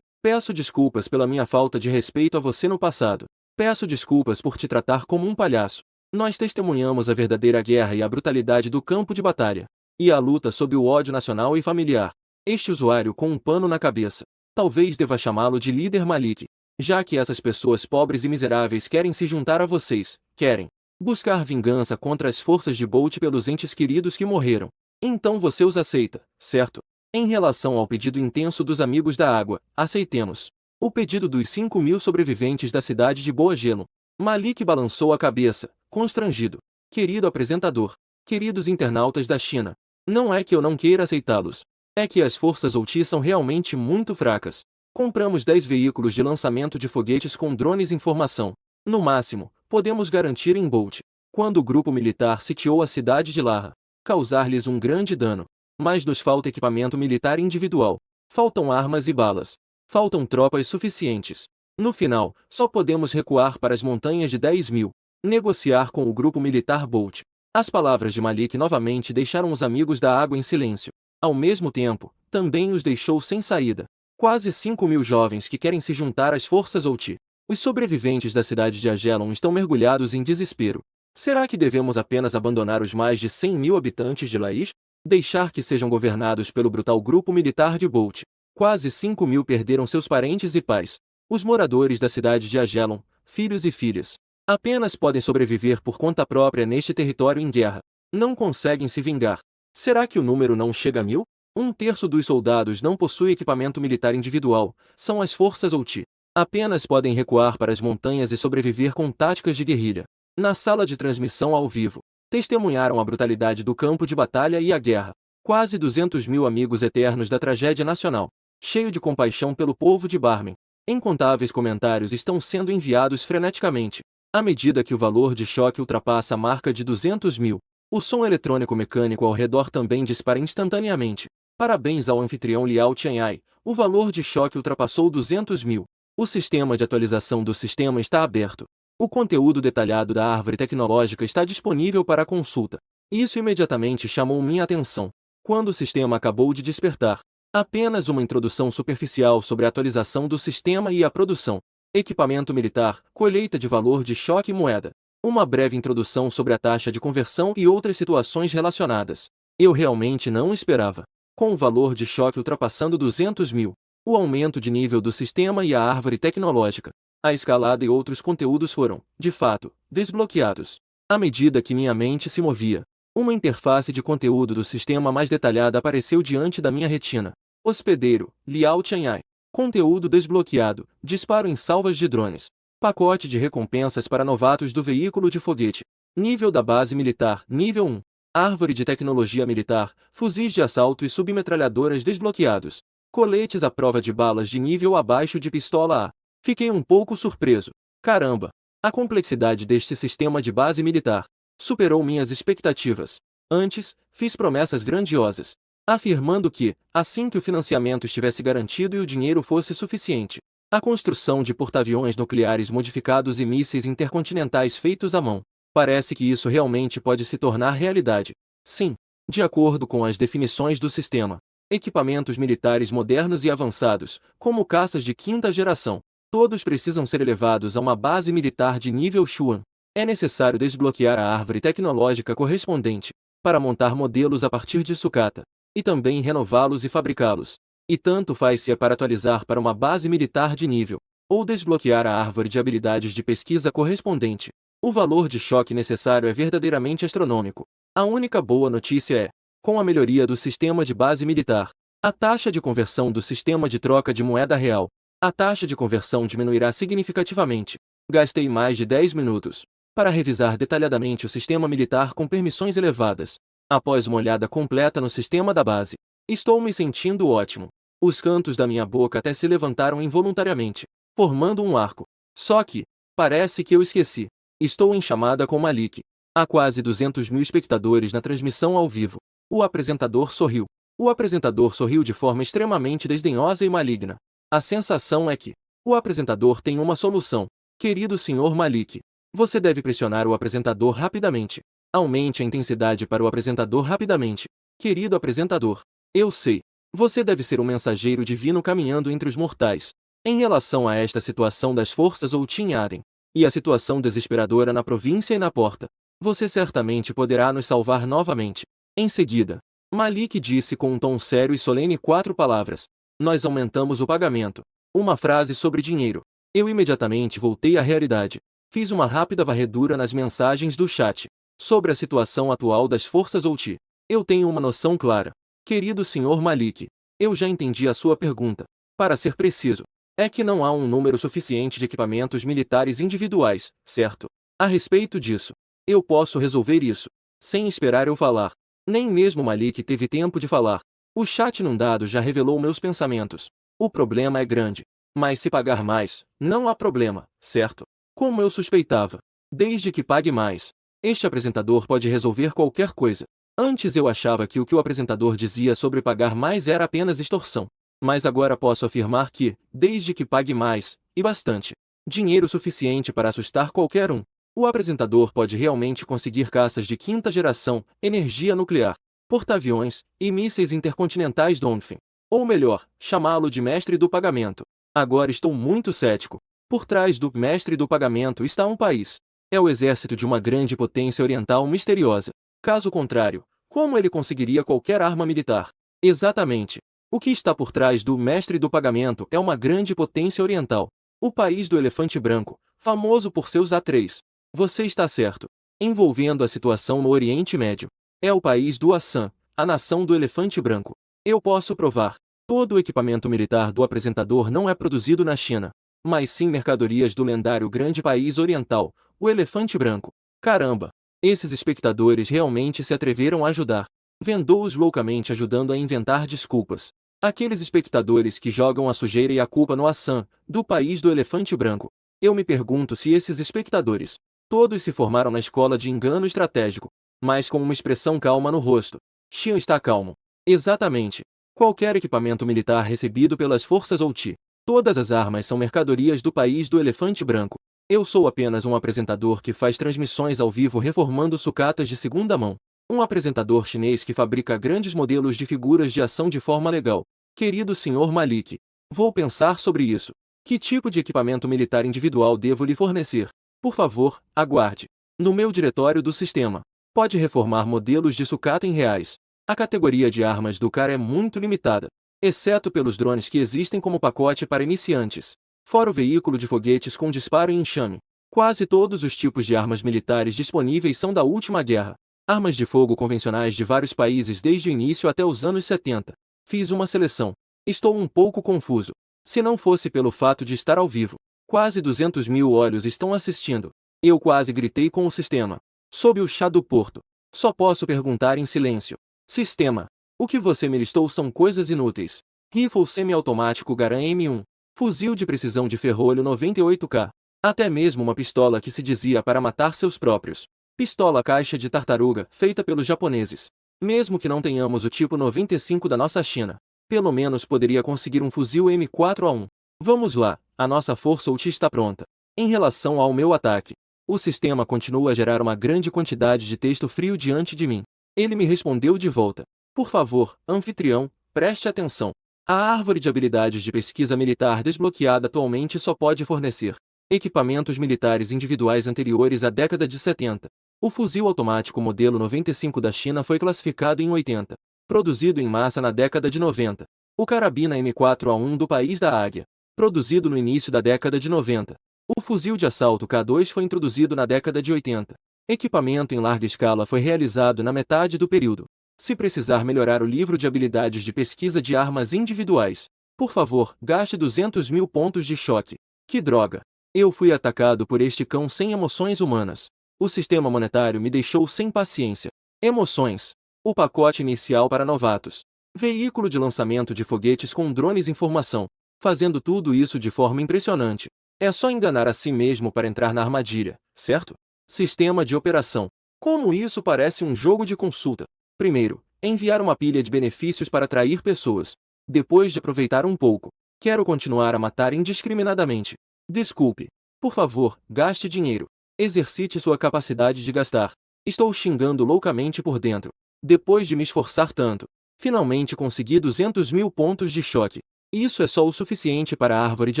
[SPEAKER 1] Peço desculpas pela minha falta de respeito a você no passado. Peço desculpas por te tratar como um palhaço. Nós testemunhamos a verdadeira guerra e a brutalidade do campo de batalha. E a luta sob o ódio nacional e familiar. Este usuário com um pano na cabeça. Talvez deva chamá-lo de líder Malik. Já que essas pessoas pobres e miseráveis querem se juntar a vocês, querem buscar vingança contra as forças de Bolt pelos entes queridos que morreram. Então você os aceita, certo? Em relação ao pedido intenso dos amigos da água, aceitemos. O pedido dos 5.000 sobreviventes da cidade de Boa Gelo. Malik balançou a cabeça, constrangido. Querido apresentador, queridos internautas da China, não é que eu não queira aceitá-los. É que as forças OT são realmente muito fracas. Compramos 10 veículos de lançamento de foguetes com drones em formação. No máximo, podemos garantir em Bolt, quando o grupo militar sitiou a cidade de Larra, causar-lhes um grande dano. Mas nos falta equipamento militar individual. Faltam armas e balas. Faltam tropas suficientes. No final, só podemos recuar para as montanhas de 10.000. Negociar com o grupo militar Bolt. As palavras de Malik novamente deixaram os amigos da água em silêncio. Ao mesmo tempo, também os deixou sem saída. Quase 5.000 jovens que querem se juntar às forças OT. Os sobreviventes da cidade de Agelon estão mergulhados em desespero. Será que devemos apenas abandonar os mais de 100.000 habitantes de Laiz? Deixar que sejam governados pelo brutal grupo militar de Bolt. Quase 5.000 perderam seus parentes e pais. Os moradores da cidade de Agelon, filhos e filhas, apenas podem sobreviver por conta própria neste território em guerra. Não conseguem se vingar. Será que o número não chega a 1.000? Um terço dos soldados não possui equipamento militar individual, são as forças OT. Apenas podem recuar para as montanhas e sobreviver com táticas de guerrilha. Na sala de transmissão ao vivo, testemunharam a brutalidade do campo de batalha e a guerra. Quase 200.000 amigos eternos da tragédia nacional. Cheio de compaixão pelo povo de Barmen. Incontáveis comentários estão sendo enviados freneticamente. À medida que o valor de choque ultrapassa a marca de 200.000, o som eletrônico mecânico ao redor também dispara instantaneamente. Parabéns ao anfitrião Liao Tianhai, o valor de choque ultrapassou 200.000. O sistema de atualização do sistema está aberto. O conteúdo detalhado da árvore tecnológica está disponível para consulta. Isso imediatamente chamou minha atenção. Quando o sistema acabou de despertar, apenas uma introdução superficial sobre a atualização do sistema e a produção. Equipamento militar, colheita de valor de choque e moeda. Uma breve introdução sobre a taxa de conversão e outras situações relacionadas. Eu realmente não esperava. Com o valor de choque ultrapassando 200.000, o aumento de nível do sistema e a árvore tecnológica, a escalada e outros conteúdos foram, de fato, desbloqueados. À medida que minha mente se movia, uma interface de conteúdo do sistema mais detalhada apareceu diante da minha retina. Hospedeiro, Liao Tianhai. Conteúdo desbloqueado, disparo em salvas de drones. Pacote de recompensas para novatos do veículo de foguete. Nível da base militar, nível 1. Árvore de tecnologia militar, fuzis de assalto e submetralhadoras desbloqueados. Coletes à prova de balas de nível abaixo de pistola A. Fiquei um pouco surpreso. Caramba! A complexidade deste sistema de base militar superou minhas expectativas. Antes, fiz promessas grandiosas, afirmando que, assim que o financiamento estivesse garantido e o dinheiro fosse suficiente, a construção de porta-aviões nucleares modificados e mísseis intercontinentais feitos à mão. Parece que isso realmente pode se tornar realidade. Sim, de acordo com as definições do sistema. Equipamentos militares modernos e avançados, como caças de quinta geração, todos precisam ser elevados a uma base militar de nível Xuan. É necessário desbloquear a árvore tecnológica correspondente, para montar modelos a partir de sucata, e também renová-los e fabricá-los. E tanto faz se é para atualizar para uma base militar de nível, ou desbloquear a árvore de habilidades de pesquisa correspondente. O valor de choque necessário é verdadeiramente astronômico. A única boa notícia é, com a melhoria do sistema de base militar, a taxa de conversão do sistema de troca de moeda real, a taxa de conversão diminuirá significativamente. Gastei mais de 10 minutos para revisar detalhadamente o sistema militar com permissões elevadas. Após uma olhada completa no sistema da base, estou me sentindo ótimo. Os cantos da minha boca até se levantaram involuntariamente, formando um arco. Só que, parece que eu esqueci. Estou em chamada com Malik. Há quase 200.000 espectadores na transmissão ao vivo. O apresentador sorriu. O apresentador sorriu de forma extremamente desdenhosa e maligna. A sensação é que o apresentador tem uma solução. Querido Sr. Malik, você deve pressionar o apresentador rapidamente. Aumente a intensidade para o apresentador rapidamente. Querido apresentador, eu sei. Você deve ser um mensageiro divino caminhando entre os mortais. Em relação a esta situação das forças Outin Aden, e a situação desesperadora na província e na porta, você certamente poderá nos salvar novamente. Em seguida, Malik disse com um tom sério e solene 4 palavras. Nós aumentamos o pagamento. Uma frase sobre dinheiro. Eu imediatamente voltei à realidade. Fiz uma rápida varredura nas mensagens do chat. Sobre a situação atual das forças Outi, eu tenho uma noção clara. Querido Sr. Malik, eu já entendi a sua pergunta. Para ser preciso, é que não há um número suficiente de equipamentos militares individuais, certo? A respeito disso, eu posso resolver isso, sem esperar eu falar. Nem mesmo Malik teve tempo de falar. O chat inundado já revelou meus pensamentos. O problema é grande. Mas se pagar mais, não há problema, certo? Como eu suspeitava. Desde que pague mais, este apresentador pode resolver qualquer coisa. Antes eu achava que o o apresentador dizia sobre pagar mais era apenas extorsão. Mas agora posso afirmar que, desde que pague mais, e bastante, dinheiro suficiente para assustar qualquer um, o apresentador pode realmente conseguir caças de 5ª geração, energia nuclear, porta-aviões e mísseis intercontinentais Dolphin. Ou melhor, chamá-lo de mestre do pagamento. Agora estou muito cético. Por trás do mestre do pagamento está um país. É o exército de uma grande potência oriental misteriosa. Caso contrário, como ele conseguiria qualquer arma militar? Exatamente. O que está por trás do mestre do pagamento é uma grande potência oriental. O país do elefante branco, famoso por seus A3. Você está certo. Envolvendo a situação no Oriente Médio. É o país do Assam, a nação do elefante branco. Eu posso provar. Todo o equipamento militar do apresentador não é produzido na China, mas sim mercadorias do lendário grande país oriental, o elefante branco. Caramba! Esses espectadores realmente se atreveram a ajudar. Vendou-os loucamente ajudando a inventar desculpas. Aqueles espectadores que jogam a sujeira e a culpa no Assam, do país do elefante branco. Eu me pergunto se esses espectadores, todos se formaram na escola de engano estratégico, mas com uma expressão calma no rosto. Xian está calmo. Exatamente. Qualquer equipamento militar recebido pelas forças Outi, todas as armas são mercadorias do país do elefante branco. Eu sou apenas um apresentador que faz transmissões ao vivo reformando sucatas de segunda mão. Um apresentador chinês que fabrica grandes modelos de figuras de ação de forma legal. Querido Sr. Malik, vou pensar sobre isso. Que tipo de equipamento militar individual devo lhe fornecer? Por favor, aguarde. No meu diretório do sistema, pode reformar modelos de sucata em reais. A categoria de armas do CAR é muito limitada, exceto pelos drones que existem como pacote para iniciantes. Fora o veículo de foguetes com disparo em enxame. Quase todos os tipos de armas militares disponíveis são da última guerra. Armas de fogo convencionais de vários países desde o início até os anos 70. Fiz uma seleção. Estou um pouco confuso. Se não fosse pelo fato de estar ao vivo, quase 200 mil olhos estão assistindo. Eu quase gritei com o sistema. Sob o chá do porto. Só posso perguntar em silêncio. Sistema. O que você me listou são coisas inúteis. Rifle semiautomático Garand M1. Fuzil de precisão de ferrolho 98K. Até mesmo uma pistola que se dizia para matar seus próprios. Pistola caixa de tartaruga, feita pelos japoneses. Mesmo que não tenhamos o tipo 95 da nossa China, pelo menos poderia conseguir um fuzil M4A1. Vamos lá, a nossa força Outi está pronta. Em relação ao meu ataque, o sistema continua a gerar uma grande quantidade de texto frio diante de mim. Ele me respondeu de volta. Por favor, anfitrião, preste atenção. A árvore de habilidades de pesquisa militar desbloqueada atualmente só pode fornecer equipamentos militares individuais anteriores à década de 70. O fuzil automático modelo 95 da China foi classificado em 80, produzido em massa na década de 90. O carabina M4A1 do país da Águia, produzido no início da década de 90. O fuzil de assalto K2 foi introduzido na década de 80. Equipamento em larga escala foi realizado na metade do período. Se precisar melhorar o livro de habilidades de pesquisa de armas individuais, por favor, gaste 200 mil pontos de choque. Que droga! Eu fui atacado por este cão sem emoções humanas. O sistema monetário me deixou sem paciência. Emoções. O pacote inicial para novatos. Veículo de lançamento de foguetes com drones em formação. Fazendo tudo isso de forma impressionante. É só enganar a si mesmo para entrar na armadilha, certo? Sistema de operação. Como isso parece um jogo de consulta. Primeiro, enviar uma pilha de benefícios para atrair pessoas. Depois de aproveitar um pouco, quero continuar a matar indiscriminadamente. Desculpe. Por favor, gaste dinheiro. Exercite sua capacidade de gastar. Estou xingando loucamente por dentro. Depois de me esforçar tanto, finalmente consegui 200 mil pontos de choque. Isso é só o suficiente para a árvore de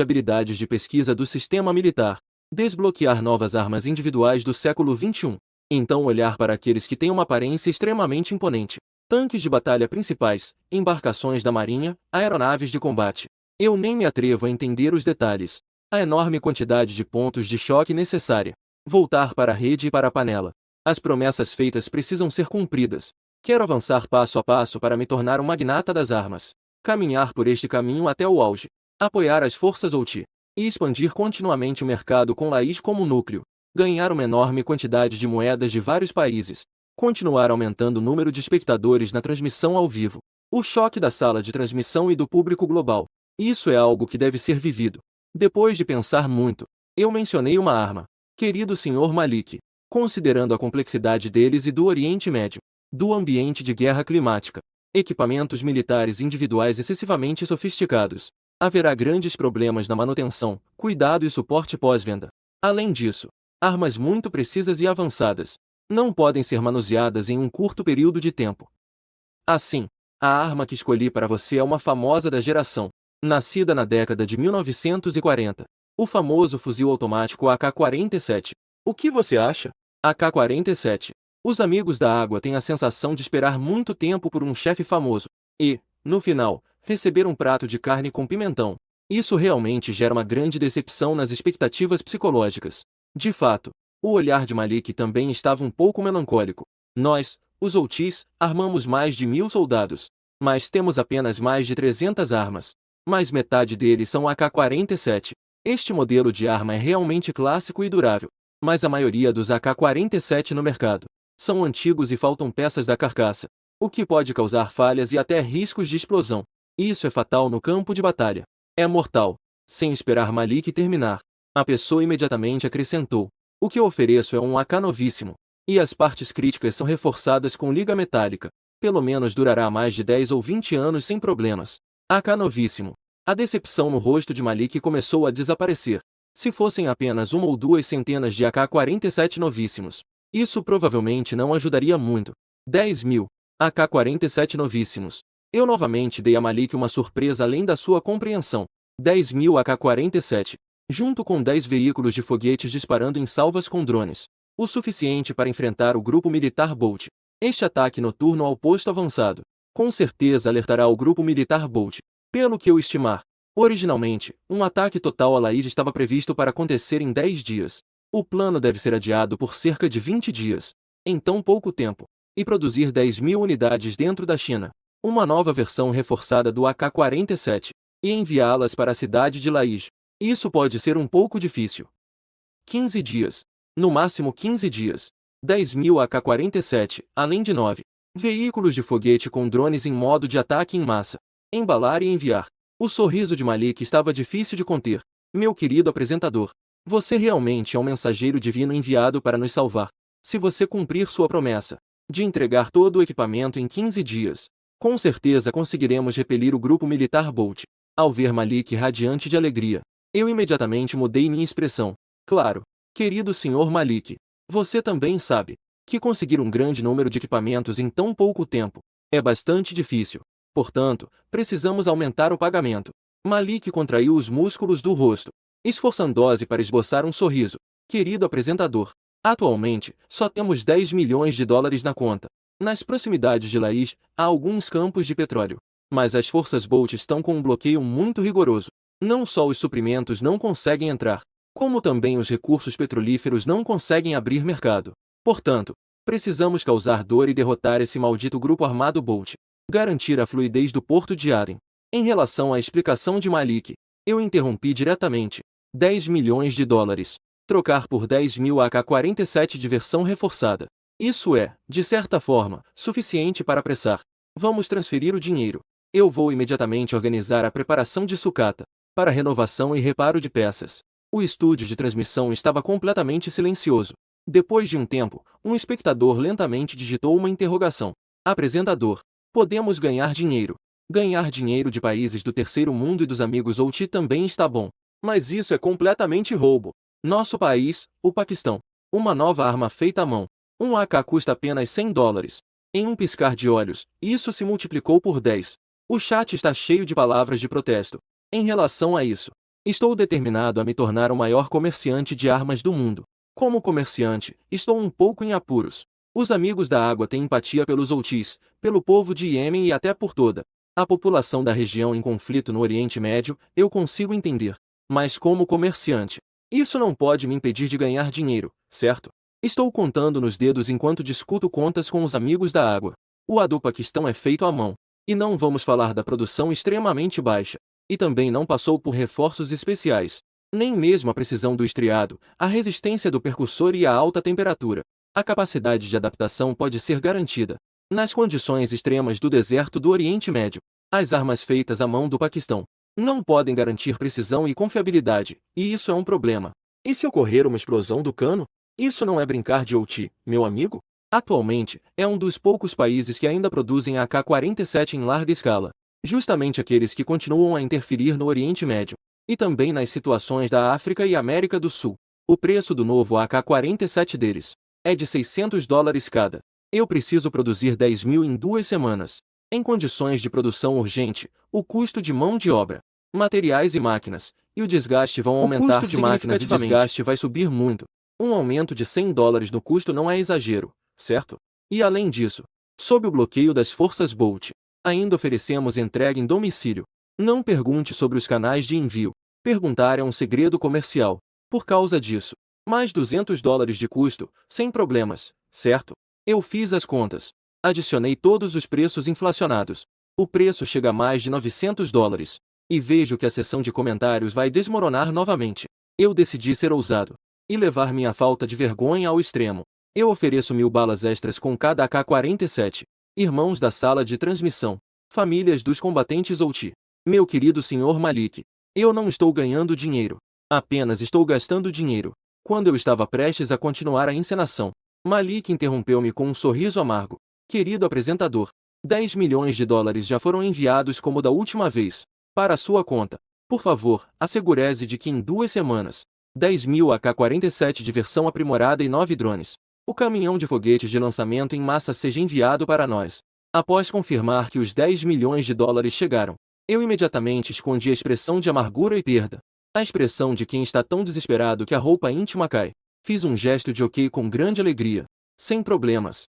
[SPEAKER 1] habilidades de pesquisa do sistema militar. Desbloquear novas armas individuais do século XXI. Então olhar para aqueles que têm uma aparência extremamente imponente. Tanques de batalha principais, embarcações da marinha, aeronaves de combate. Eu nem me atrevo a entender os detalhes. A enorme quantidade de pontos de choque necessária. Voltar para a rede e para a panela. As promessas feitas precisam ser cumpridas. Quero avançar passo a passo para me tornar um magnata das armas. Caminhar por este caminho até o auge. Apoiar as forças OT. E expandir continuamente o mercado com Laís como núcleo. Ganhar uma enorme quantidade de moedas de vários países. Continuar aumentando o número de espectadores na transmissão ao vivo. O choque da sala de transmissão e do público global. Isso é algo que deve ser vivido. Depois de pensar muito, eu mencionei uma arma. Querido Sr. Malik, considerando a complexidade deles e do Oriente Médio, do ambiente de guerra climática, equipamentos militares individuais excessivamente sofisticados, haverá grandes problemas na manutenção, cuidado e suporte pós-venda. Além disso, armas muito precisas e avançadas não podem ser manuseadas em um curto período de tempo. Assim, a arma que escolhi para você é uma famosa da geração, nascida na década de 1940, o famoso fuzil automático AK-47. O que você acha? AK-47. Os amigos da água têm a sensação de esperar muito tempo por um chefe famoso e, no final, receber um prato de carne com pimentão. Isso realmente gera uma grande decepção nas expectativas psicológicas. De fato, o olhar de Malik também estava um pouco melancólico. Nós, os OTs, armamos mais de 1000 soldados, mas temos apenas mais de 300 armas. Mais metade deles são AK-47. Este modelo de arma é realmente clássico e durável, mas a maioria dos AK-47 no mercado são antigos e faltam peças da carcaça, o que pode causar falhas e até riscos de explosão. Isso é fatal no campo de batalha. É mortal. Sem esperar Malik terminar, a pessoa imediatamente acrescentou: o que eu ofereço é um AK novíssimo, e as partes críticas são reforçadas com liga metálica. Pelo menos durará mais de 10 ou 20 anos sem problemas. AK novíssimo. A decepção no rosto de Malik começou a desaparecer. Se fossem apenas uma ou duas centenas de AK-47 novíssimos, isso provavelmente não ajudaria muito. 10 mil AK-47 novíssimos. Eu novamente dei a Malik uma surpresa além da sua compreensão. 10 mil AK-47, junto com 10 veículos de foguetes disparando em salvas com drones. O suficiente para enfrentar o grupo militar Bolt. Este ataque noturno ao posto avançado, com certeza alertará o grupo militar Bolt. Pelo que eu estimar, originalmente, um ataque total a Laís estava previsto para acontecer em 10 dias. O plano deve ser adiado por cerca de 20 dias, em tão pouco tempo, e produzir 10 mil unidades dentro da China, uma nova versão reforçada do AK-47, e enviá-las para a cidade de Laís. Isso pode ser um pouco difícil. 15 dias. No máximo 15 dias. 10 mil AK-47, além de 9 veículos de foguete com drones em modo de ataque em massa. Embalar e enviar. O sorriso de Malik estava difícil de conter. Meu querido apresentador, você realmente é um mensageiro divino enviado para nos salvar. Se você cumprir sua promessa de entregar todo o equipamento em 15 dias, com certeza conseguiremos repelir o grupo militar Bolt. Ao ver Malik radiante de alegria, eu imediatamente mudei minha expressão. Claro, querido Sr. Malik, você também sabe que conseguir um grande número de equipamentos em tão pouco tempo é bastante difícil. Portanto, precisamos aumentar o pagamento. Malik contraiu os músculos do rosto, esforçando-se para esboçar um sorriso. Querido apresentador, atualmente, só temos 10 milhões de dólares na conta. Nas proximidades de Laís, há alguns campos de petróleo, mas as forças Bolt estão com um bloqueio muito rigoroso. Não só os suprimentos não conseguem entrar, como também os recursos petrolíferos não conseguem abrir mercado. Portanto, precisamos causar dor e derrotar esse maldito grupo armado Bolt. Garantir a fluidez do porto de Aden. Em relação à explicação de Malik, eu interrompi diretamente. 10 milhões de dólares. Trocar por 10 mil AK-47 de versão reforçada. Isso é, de certa forma, suficiente para apressar. Vamos transferir o dinheiro. Eu vou imediatamente organizar a preparação de sucata, para renovação e reparo de peças. O estúdio de transmissão estava completamente silencioso. Depois de um tempo, um espectador lentamente digitou uma interrogação. Apresentador, podemos ganhar dinheiro. Ganhar dinheiro de países do terceiro mundo e dos amigos OT também está bom. Mas isso é completamente roubo. Nosso país, o Paquistão. Uma nova arma feita à mão. Um AK custa apenas $100. Em um piscar de olhos, isso se multiplicou por 10. O chat está cheio de palavras de protesto. Em relação a isso, estou determinado a me tornar o maior comerciante de armas do mundo. Como comerciante, estou um pouco em apuros. Os amigos da água têm empatia pelos Houthis, pelo povo de Iêmen e até por toda a população da região em conflito no Oriente Médio, eu consigo entender. Mas como comerciante, isso não pode me impedir de ganhar dinheiro, certo? Estou contando nos dedos enquanto discuto contas com os amigos da água. O do Paquistão é feito à mão. E não vamos falar da produção extremamente baixa. E também não passou por reforços especiais. Nem mesmo a precisão do estriado, a resistência do percussor e a alta temperatura. A capacidade de adaptação pode ser garantida. Nas condições extremas do deserto do Oriente Médio, as armas feitas à mão do Paquistão não podem garantir precisão e confiabilidade, e isso é um problema. E se ocorrer uma explosão do cano? Isso não é brincar de Houthi, meu amigo? Atualmente, é um dos poucos países que ainda produzem AK-47 em larga escala. Justamente aqueles que continuam a interferir no Oriente Médio. E também nas situações da África e América do Sul. O preço do novo AK-47 deles é de $600 cada. Eu preciso produzir 10.000 em 2 semanas. Em condições de produção urgente, o custo de mão de obra, materiais e máquinas, e o desgaste vão aumentar. O custo de máquinas e desgaste vai subir muito. Um aumento de $100 no custo não é exagero, certo? E além disso, sob o bloqueio das forças Bolt, ainda oferecemos entrega em domicílio. Não pergunte sobre os canais de envio. Perguntar é um segredo comercial. Por causa disso, mais $200 de custo, sem problemas, certo? Eu fiz as contas. Adicionei todos os preços inflacionados. O preço chega a mais de $900. E vejo que a seção de comentários vai desmoronar novamente. Eu decidi ser ousado e levar minha falta de vergonha ao extremo. Eu ofereço 1.000 balas extras com cada AK-47. Irmãos da sala de transmissão. Famílias dos combatentes Houthi. Meu querido Sr. Malik. Eu não estou ganhando dinheiro. Apenas estou gastando dinheiro. Quando eu estava prestes a continuar a encenação, Malik interrompeu-me com um sorriso amargo. Querido apresentador, $10 milhões já foram enviados como da última vez, para a sua conta. Por favor, assegure-se de que em 2 semanas, 10.000 AK-47 de versão aprimorada e 9 drones, o caminhão de foguetes de lançamento em massa seja enviado para nós. Após confirmar que os $10 milhões chegaram, eu imediatamente escondi a expressão de amargura e perda. A expressão de quem está tão desesperado que a roupa íntima cai. Fiz um gesto de ok com grande alegria. Sem problemas.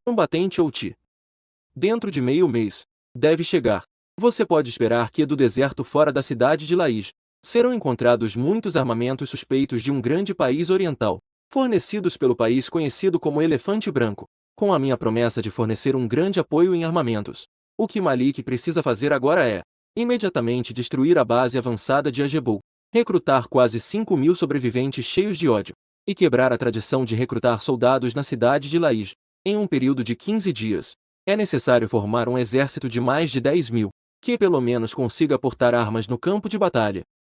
[SPEAKER 1] Combatente Houthi. Dentro de meio mês. Deve chegar. Você pode esperar que do deserto fora da cidade de Laiz serão encontrados muitos armamentos suspeitos de um grande país oriental, fornecidos pelo país conhecido como Elefante Branco, com a minha promessa de fornecer um grande apoio em armamentos. O que Malik precisa fazer agora é imediatamente destruir a base avançada de Agebou, recrutar quase 5.000 sobreviventes cheios de ódio, e quebrar a tradição de recrutar soldados na cidade de Laiz. Em um período de 15 dias, é necessário formar um exército de mais de 10.000, que pelo menos consiga portar armas no campo de batalha.